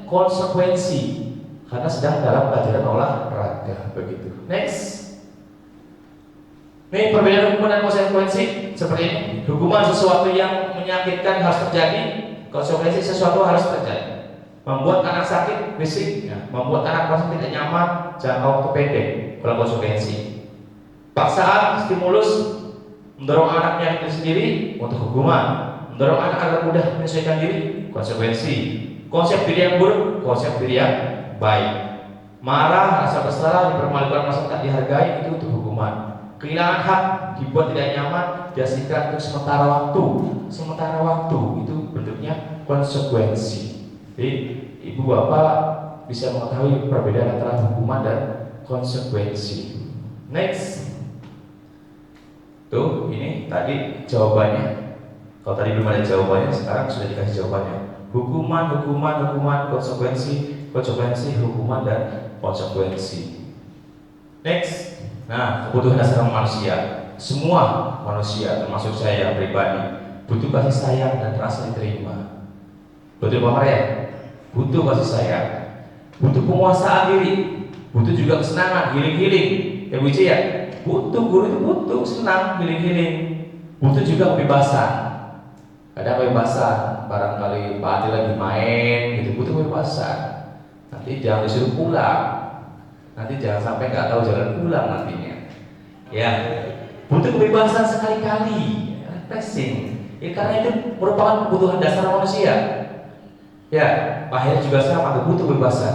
konsekuensi, karena sedang dalam pelajaran olahraga, begitu. Next. Ini perbedaan hukuman dan konsekuensi seperti ini. Hukuman sesuatu yang menyakitkan harus terjadi, konsekuensi sesuatu harus terjadi. Membuat anak sakit fisik, membuat anak merasa tidak nyaman jangka waktu pendek, kalau konsekuensi. Paksaan, stimulus, mendorong anaknya itu sendiri untuk hukuman. Mendorong anak agar mudah menyesuaikan diri, konsekuensi. Konsep diri yang buruk, konsep diri yang baik. Marah, rasa bersalah, dipermalukan, merasa tak dihargai, itu untuk hukuman. Kehilangan hak, dibuat tidak nyaman, dihasilkan untuk sementara waktu. Sementara waktu itu bentuknya konsekuensi. Jadi ibu bapak bisa mengetahui perbedaan antara hukuman dan konsekuensi. Next. Tuh, ini tadi jawabannya. Kalau tadi belum ada jawabannya, sekarang sudah dikasih jawabannya. Hukuman, konsekuensi, hukuman dan konsekuensi. Next. Nah, kebutuhan dasar manusia, semua manusia termasuk saya pribadi butuh kasih sayang dan rasa diterima. Betul Pak Maria? butuh kasih sayang, butuh penguasaan diri, butuh juga kesenangan, healing-healing. Ya Bu Ici ya, butuh guru itu butuh senang, healing-healing, butuh juga kebebasan. Ada kebebasan, barangkali Pak Ati lagi main gitu, butuh kebebasan. Nanti jangan disuruh pulang, nanti jangan sampai nggak tahu jalan pulang nantinya. Ya, butuh kebebasan sekali-kali, refreshing. Ya karena itu merupakan kebutuhan dasar manusia. Ya, Pak Heri juga sama, butuh kebebasan.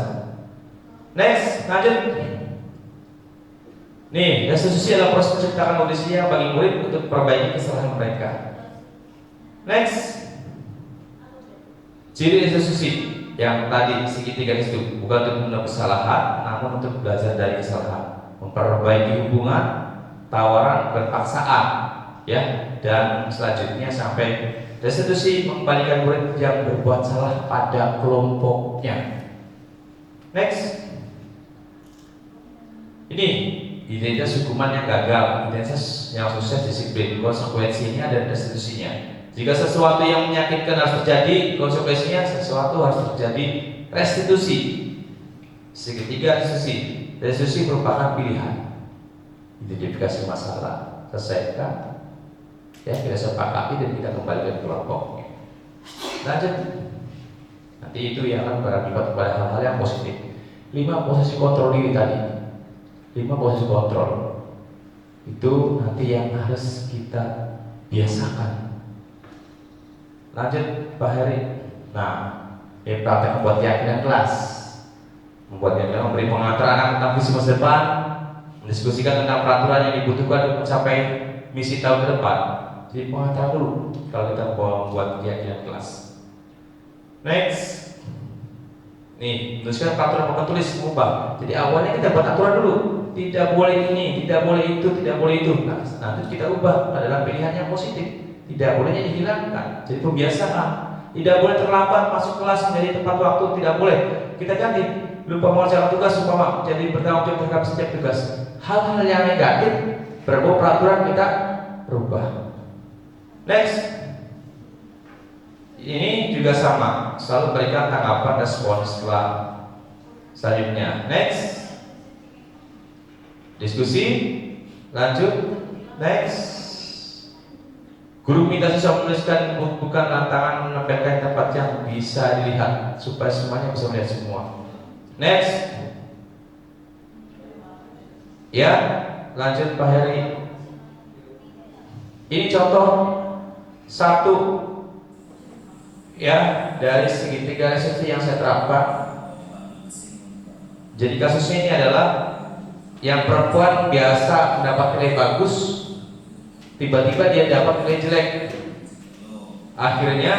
Next, lanjut. Nih, restitusi adalah proses menciptakan kondisi yang bagi murid untuk perbaiki kesalahan mereka. Next, ciri restitusi yang tadi segitiga itu bukan untuk menambah kesalahan, namun untuk belajar dari kesalahan, memperbaiki hubungan, tawaran, berpaksaan, ya, dan selanjutnya sampai restitusi mengembalikan murid yang berbuat salah pada kelompoknya. Next, ini identitas hukuman yang gagal, identitas yang sukses, disiplin, konsekuensinya dan restitusinya. Jika sesuatu yang menyakitkan harus terjadi, konsekuensinya sesuatu harus terjadi restitusi. Segitiga restitusi. Restitusi merupakan pilihan. Identifikasi masalah, selesaikan, ya kita sepakati dan kita kembalikan ke kelompoknya. Lanjut. Nanti itu yang akan berakibat pada hal-hal yang positif. 5 posisi kontrol diri tadi. 5 posisi kontrol itu nanti yang harus kita biasakan. Lanjut Pak Heri. Nah, ini praktek membuat keyakinan kelas, membuat keyakinan, memberi pengantar anak tentang visi masa depan, mendiskusikan tentang peraturan yang dibutuhkan untuk mencapai misi tahun ke depan. Jadi pengantar dulu kalau kita mau membuat keyakinan kelas. Next, nih menuliskan peraturan papan tulis mengubah. Jadi awalnya kita buat aturan dulu, tidak boleh ini, tidak boleh itu, tidak boleh itu. Nah, nanti kita ubah adalah pilihan yang positif. Tidak bolehnya dihilangkan, jadi pembiasaan. Tidak boleh terlambat masuk kelas menjadi tepat waktu, tidak boleh. Kita ganti, lupa mengerjakan tugas, umpama jadi bertanggung jawab terhadap setiap tugas. Hal-hal yang negatif berbau peraturan kita rubah. Next, ini juga sama, selalu berikan tanggapan respon setelah selanjutnya. Next, diskusi, lanjut. Next, guru minta siswa menuliskan bukan tantangan menempelkan tempat yang bisa dilihat supaya semuanya bisa melihat semua. Next, ya, lanjut Pak Heri. Ini contoh satu, ya, dari segitiga restitusi yang saya terapkan. Jadi kasusnya ini adalah yang perempuan biasa mendapat nilai bagus, tiba-tiba dia dapat nilai jelek. Akhirnya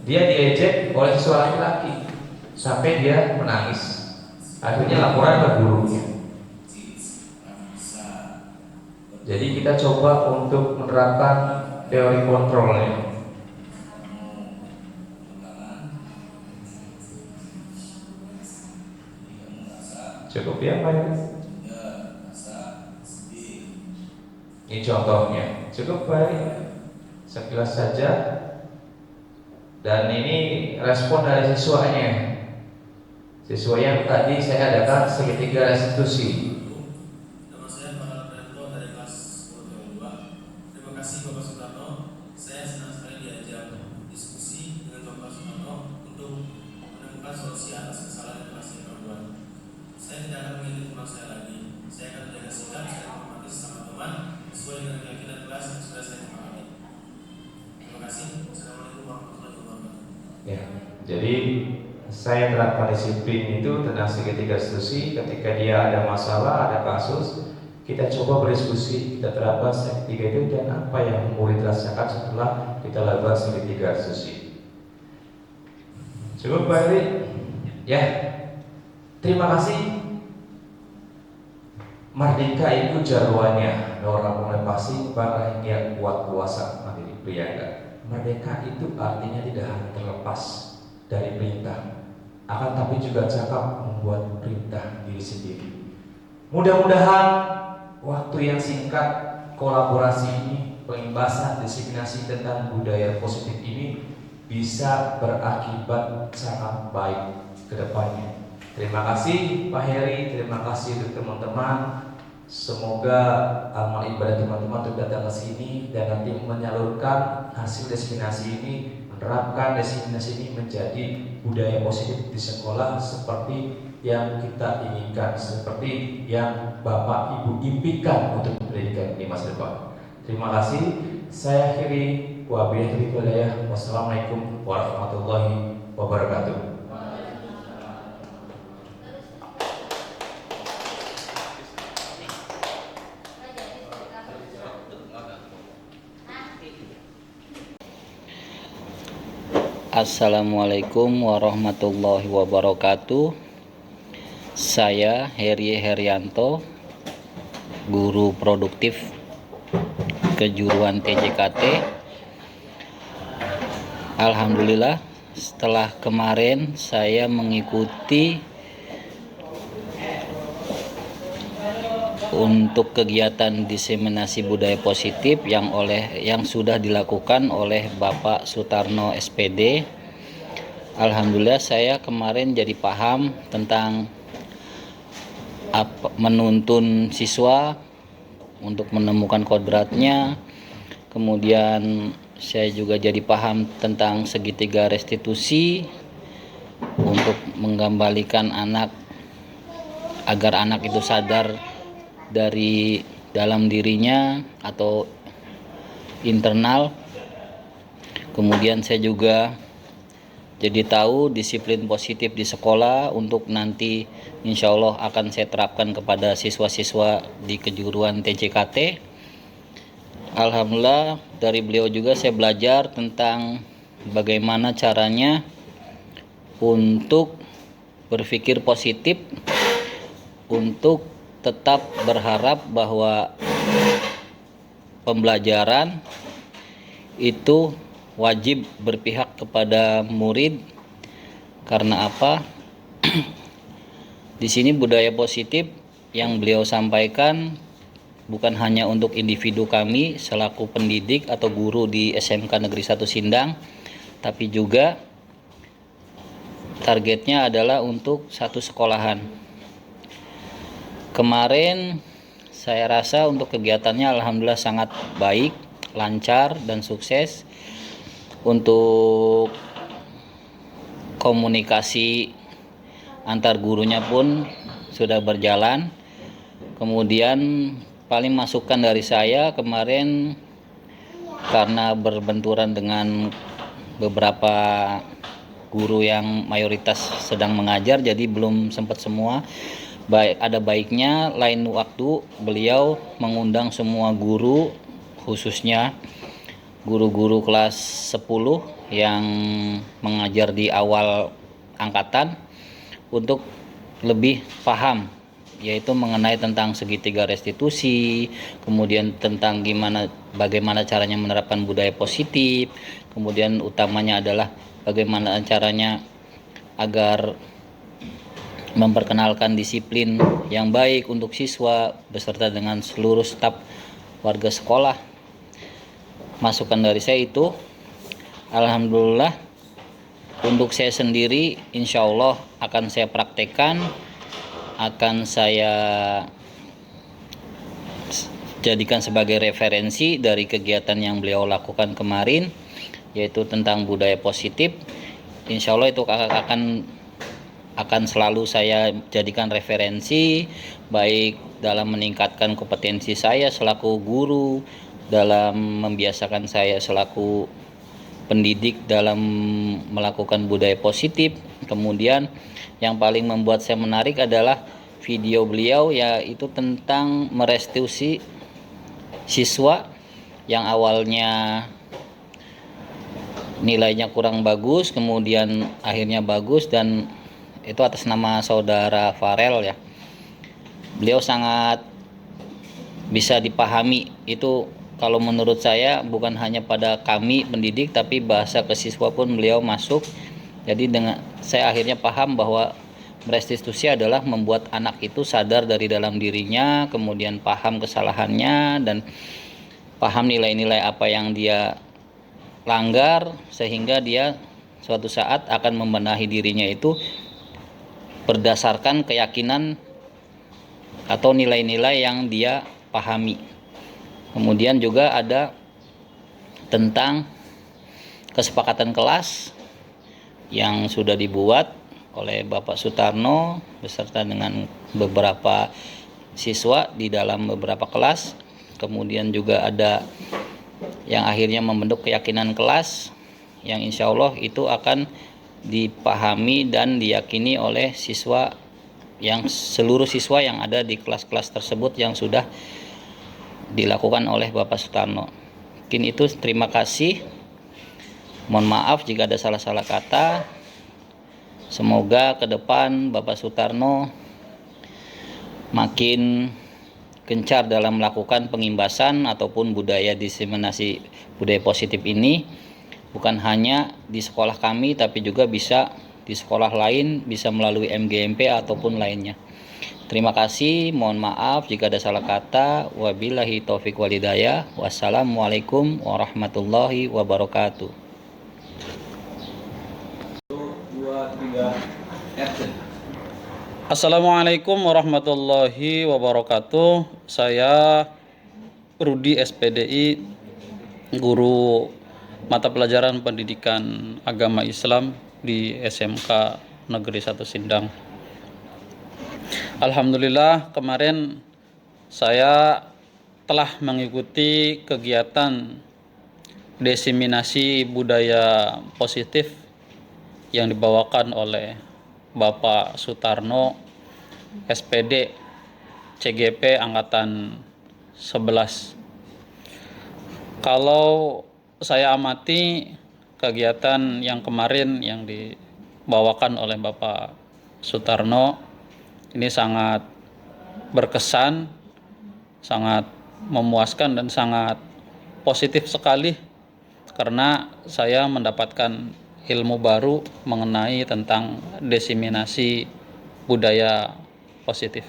dia diejek oleh seorang laki-laki sampai dia menangis. Akhirnya laporan ke gurunya. Jadi kita coba untuk menerapkan teori kontrolnya. Cukup ya Pak? Ini contohnya, cukup baik, sekilas saja. Dan ini respon dari siswanya. Siswa yang tadi saya adakan segitiga restitusi. Nama saya Pak Alberto dari kelas 10 2. Terima kasih Bapak Sutarno. Saya senang sekali diajak diskusi dengan Bapak Sutarno untuk menemukan solusi atas kesalahan yang telah saya perbuat. Saya tidak akan mengikuti teman saya lagi. Saya akan menjaga sikap saya hormati sama teman sesuai dengan keyakinan kelas yang sudah saya sepakati. Terima kasih. Assalamualaikum warahmatullahi wabarakatuh. Ya, jadi saya terapkan disiplin itu tentang segitiga restitusi. Ketika dia ada masalah, ada kasus, kita coba berdiskusi, kita terapkan segitiga itu dan apa yang murid rasakan setelah kita lakukan segitiga restitusi. Cukup Pak Heri? Ya, terima kasih. Merdeka itu jarwannya, orang melepasi barang yang kuat kuasa mandiri priaga. Merdeka itu artinya tidak hanya terlepas dari perintah, akan tapi juga cakap membuat perintah diri sendiri. Mudah-mudahan waktu yang singkat kolaborasi ini, pengimbasan disiplinasi tentang budaya positif ini bisa berakibat sangat baik ke depannya. Terima kasih Pak Heri, terima kasih untuk teman-teman. Semoga amal ibadah teman-teman untuk datang ke sini dan nanti menyalurkan hasil destinasi ini, menerapkan destinasi ini menjadi budaya positif di sekolah seperti yang kita inginkan, seperti yang Bapak Ibu impikan untuk pendidikan di masa depan. Terima kasih. Saya akhiri. Wabillahi taufiq. Wassalamualaikum warahmatullahi wabarakatuh. Assalamualaikum warahmatullahi wabarakatuh. Saya Heri Herianto, guru produktif kejuruan TJKT. Alhamdulillah, setelah kemarin saya mengikuti untuk kegiatan diseminasi budaya positif yang sudah dilakukan oleh Bapak Sutarno SPD. Alhamdulillah saya kemarin jadi paham tentang menuntun siswa untuk menemukan kodratnya. Kemudian saya juga jadi paham tentang segitiga restitusi untuk mengembalikan anak agar anak itu sadar dari dalam dirinya atau internal. Kemudian saya juga jadi tahu disiplin positif di sekolah untuk nanti insya Allah akan saya terapkan kepada siswa-siswa di kejuruan TJKT. Alhamdulillah dari beliau juga saya belajar tentang bagaimana caranya untuk berpikir positif, untuk tetap berharap bahwa pembelajaran itu wajib berpihak kepada murid. Karena apa? Di sini budaya positif yang beliau sampaikan bukan hanya untuk individu kami selaku pendidik atau guru di SMK Negeri 1 Sindang, tapi juga targetnya adalah untuk satu sekolahan. Kemarin saya rasa untuk kegiatannya alhamdulillah sangat baik, lancar dan sukses. Untuk komunikasi antar gurunya pun sudah berjalan. Kemudian paling masukan dari saya kemarin karena berbenturan dengan beberapa guru yang mayoritas sedang mengajar, jadi belum sempat semua. Ada baiknya lain waktu beliau mengundang semua guru, khususnya guru-guru kelas 10 yang mengajar di awal angkatan untuk lebih paham, yaitu mengenai tentang segitiga restitusi, kemudian tentang bagaimana caranya menerapkan budaya positif, kemudian utamanya adalah bagaimana caranya agar memperkenalkan disiplin yang baik untuk siswa beserta dengan seluruh staf warga sekolah. Masukan dari saya itu, alhamdulillah untuk saya sendiri insya Allah akan saya praktekkan, akan saya jadikan sebagai referensi dari kegiatan yang beliau lakukan kemarin, yaitu tentang budaya positif. Insya Allah itu akan selalu saya jadikan referensi, baik dalam meningkatkan kompetensi saya selaku guru, dalam membiasakan saya selaku pendidik dalam melakukan budaya positif. Kemudian yang paling membuat saya menarik adalah video beliau, yaitu tentang merestitusi siswa yang awalnya nilainya kurang bagus, kemudian akhirnya bagus, dan itu atas nama saudara Farel ya. Beliau sangat bisa dipahami. Itu kalau menurut saya bukan hanya pada kami pendidik, tapi bahasa ke siswa pun beliau masuk. Jadi dengan saya akhirnya paham bahwa restitusi adalah membuat anak itu sadar dari dalam dirinya, kemudian paham kesalahannya dan paham nilai-nilai apa yang dia langgar sehingga dia suatu saat akan membenahi dirinya itu berdasarkan keyakinan atau nilai-nilai yang dia pahami. Kemudian juga ada tentang kesepakatan kelas yang sudah dibuat oleh Bapak Sutarno beserta dengan beberapa siswa di dalam beberapa kelas. Kemudian juga ada yang akhirnya membentuk keyakinan kelas yang insya Allah itu akan dipahami dan diyakini oleh seluruh siswa yang ada di kelas-kelas tersebut yang sudah dilakukan oleh Bapak Sutarno. Mungkin itu, terima kasih. Mohon maaf jika ada salah-salah kata. Semoga ke depan Bapak Sutarno makin gencar dalam melakukan pengimbasan ataupun budaya diseminasi budaya positif ini, bukan hanya di sekolah kami tapi juga bisa di sekolah lain, bisa melalui MGMP ataupun lainnya. Terima kasih, mohon maaf jika ada salah kata. Wabillahi taufik walhidayah. Wassalamualaikum warahmatullahi wabarakatuh. 2, 3, action. Assalamualaikum warahmatullahi wabarakatuh. Saya Rudi SPDI, guru mata pelajaran pendidikan agama Islam di SMK Negeri 1 Sindang. Alhamdulillah, kemarin saya telah mengikuti kegiatan diseminasi budaya positif yang dibawakan oleh Bapak Sutarno SPD CGP angkatan 11. Kalau saya amati kegiatan yang kemarin yang dibawakan oleh Bapak Sutarno, ini sangat berkesan, sangat memuaskan dan sangat positif sekali karena saya mendapatkan ilmu baru mengenai tentang diseminasi budaya positif.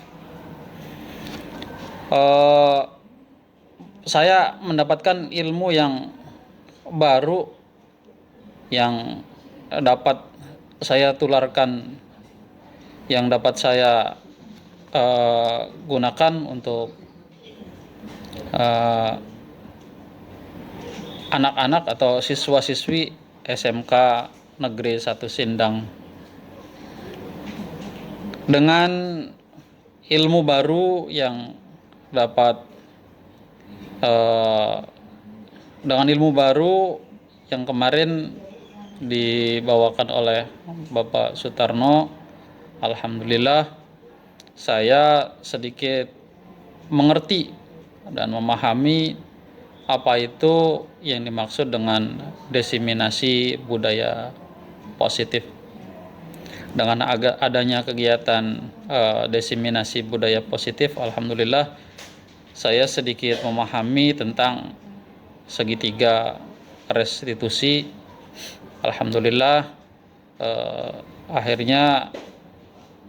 Saya mendapatkan ilmu yang baru yang dapat saya tularkan, yang dapat saya gunakan untuk anak-anak atau siswa-siswi SMK Negeri 1 Sindang. Dengan ilmu baru yang dapat dengan ilmu baru yang kemarin dibawakan oleh Bapak Sutarno, alhamdulillah saya sedikit mengerti dan memahami apa itu yang dimaksud dengan diseminasi budaya positif. Dengan adanya kegiatan diseminasi budaya positif, alhamdulillah saya sedikit memahami tentang segitiga restitusi. Alhamdulillah akhirnya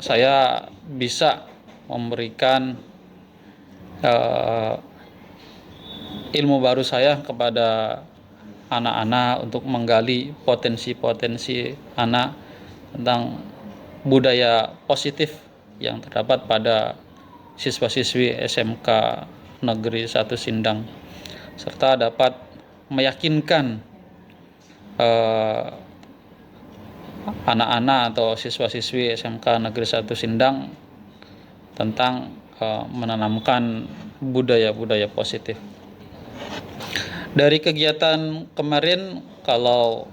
saya bisa memberikan ilmu baru saya kepada anak-anak untuk menggali potensi-potensi anak tentang budaya positif yang terdapat pada siswa-siswi SMK Negeri 1 Sindang, serta dapat meyakinkan anak-anak atau siswa-siswi SMK Negeri 1 Sindang tentang menanamkan budaya-budaya positif. Dari kegiatan kemarin, kalau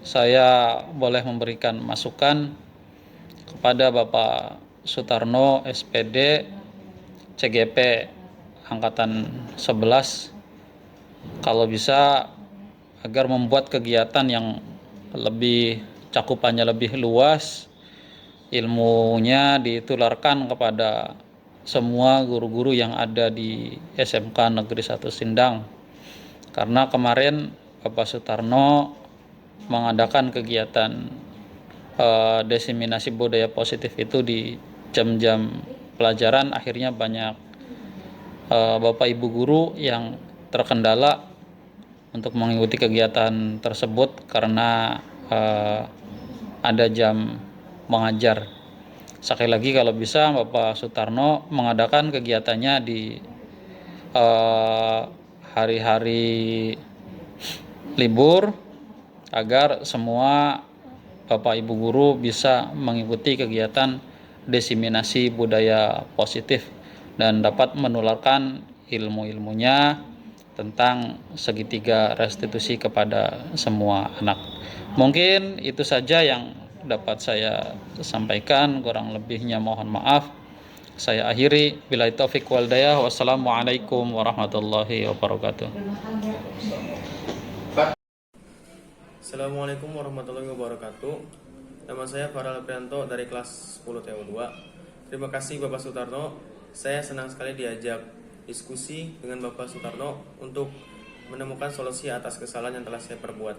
saya boleh memberikan masukan kepada Bapak Sutarno SPD CGP angkatan 11, kalau bisa agar membuat kegiatan yang lebih cakupannya lebih luas, ilmunya ditularkan kepada semua guru-guru yang ada di SMK Negeri 1 Sindang. Karena kemarin Bapak Sutarno mengadakan kegiatan diseminasi budaya positif itu di jam-jam pelajaran, akhirnya banyak Bapak Ibu guru yang terkendala untuk mengikuti kegiatan tersebut karena ada jam mengajar. Sekali lagi kalau bisa Bapak Sutarno mengadakan kegiatannya di hari-hari libur agar semua Bapak Ibu guru bisa mengikuti kegiatan diseminasi budaya positif dan dapat menularkan ilmu-ilmunya tentang segitiga restitusi kepada semua anak. Mungkin itu saja yang dapat saya sampaikan, kurang lebihnya mohon maaf. Saya akhiri, billahi taufiq wal hidayah. Wassalamualaikum warahmatullahi wabarakatuh. Assalamualaikum warahmatullahi wabarakatuh. Nama saya Farel Prianto dari kelas 10 TO2. Terima kasih Bapak Sutarno. Saya senang sekali diajak diskusi dengan Bapak Sutarno untuk menemukan solusi atas kesalahan yang telah saya perbuat.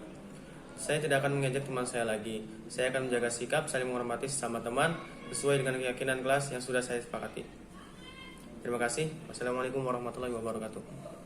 Saya tidak akan mengejek teman saya lagi. Saya akan menjaga sikap saling menghormati sesama teman sesuai dengan keyakinan kelas yang sudah saya sepakati. Terima kasih. Wassalamualaikum warahmatullahi wabarakatuh.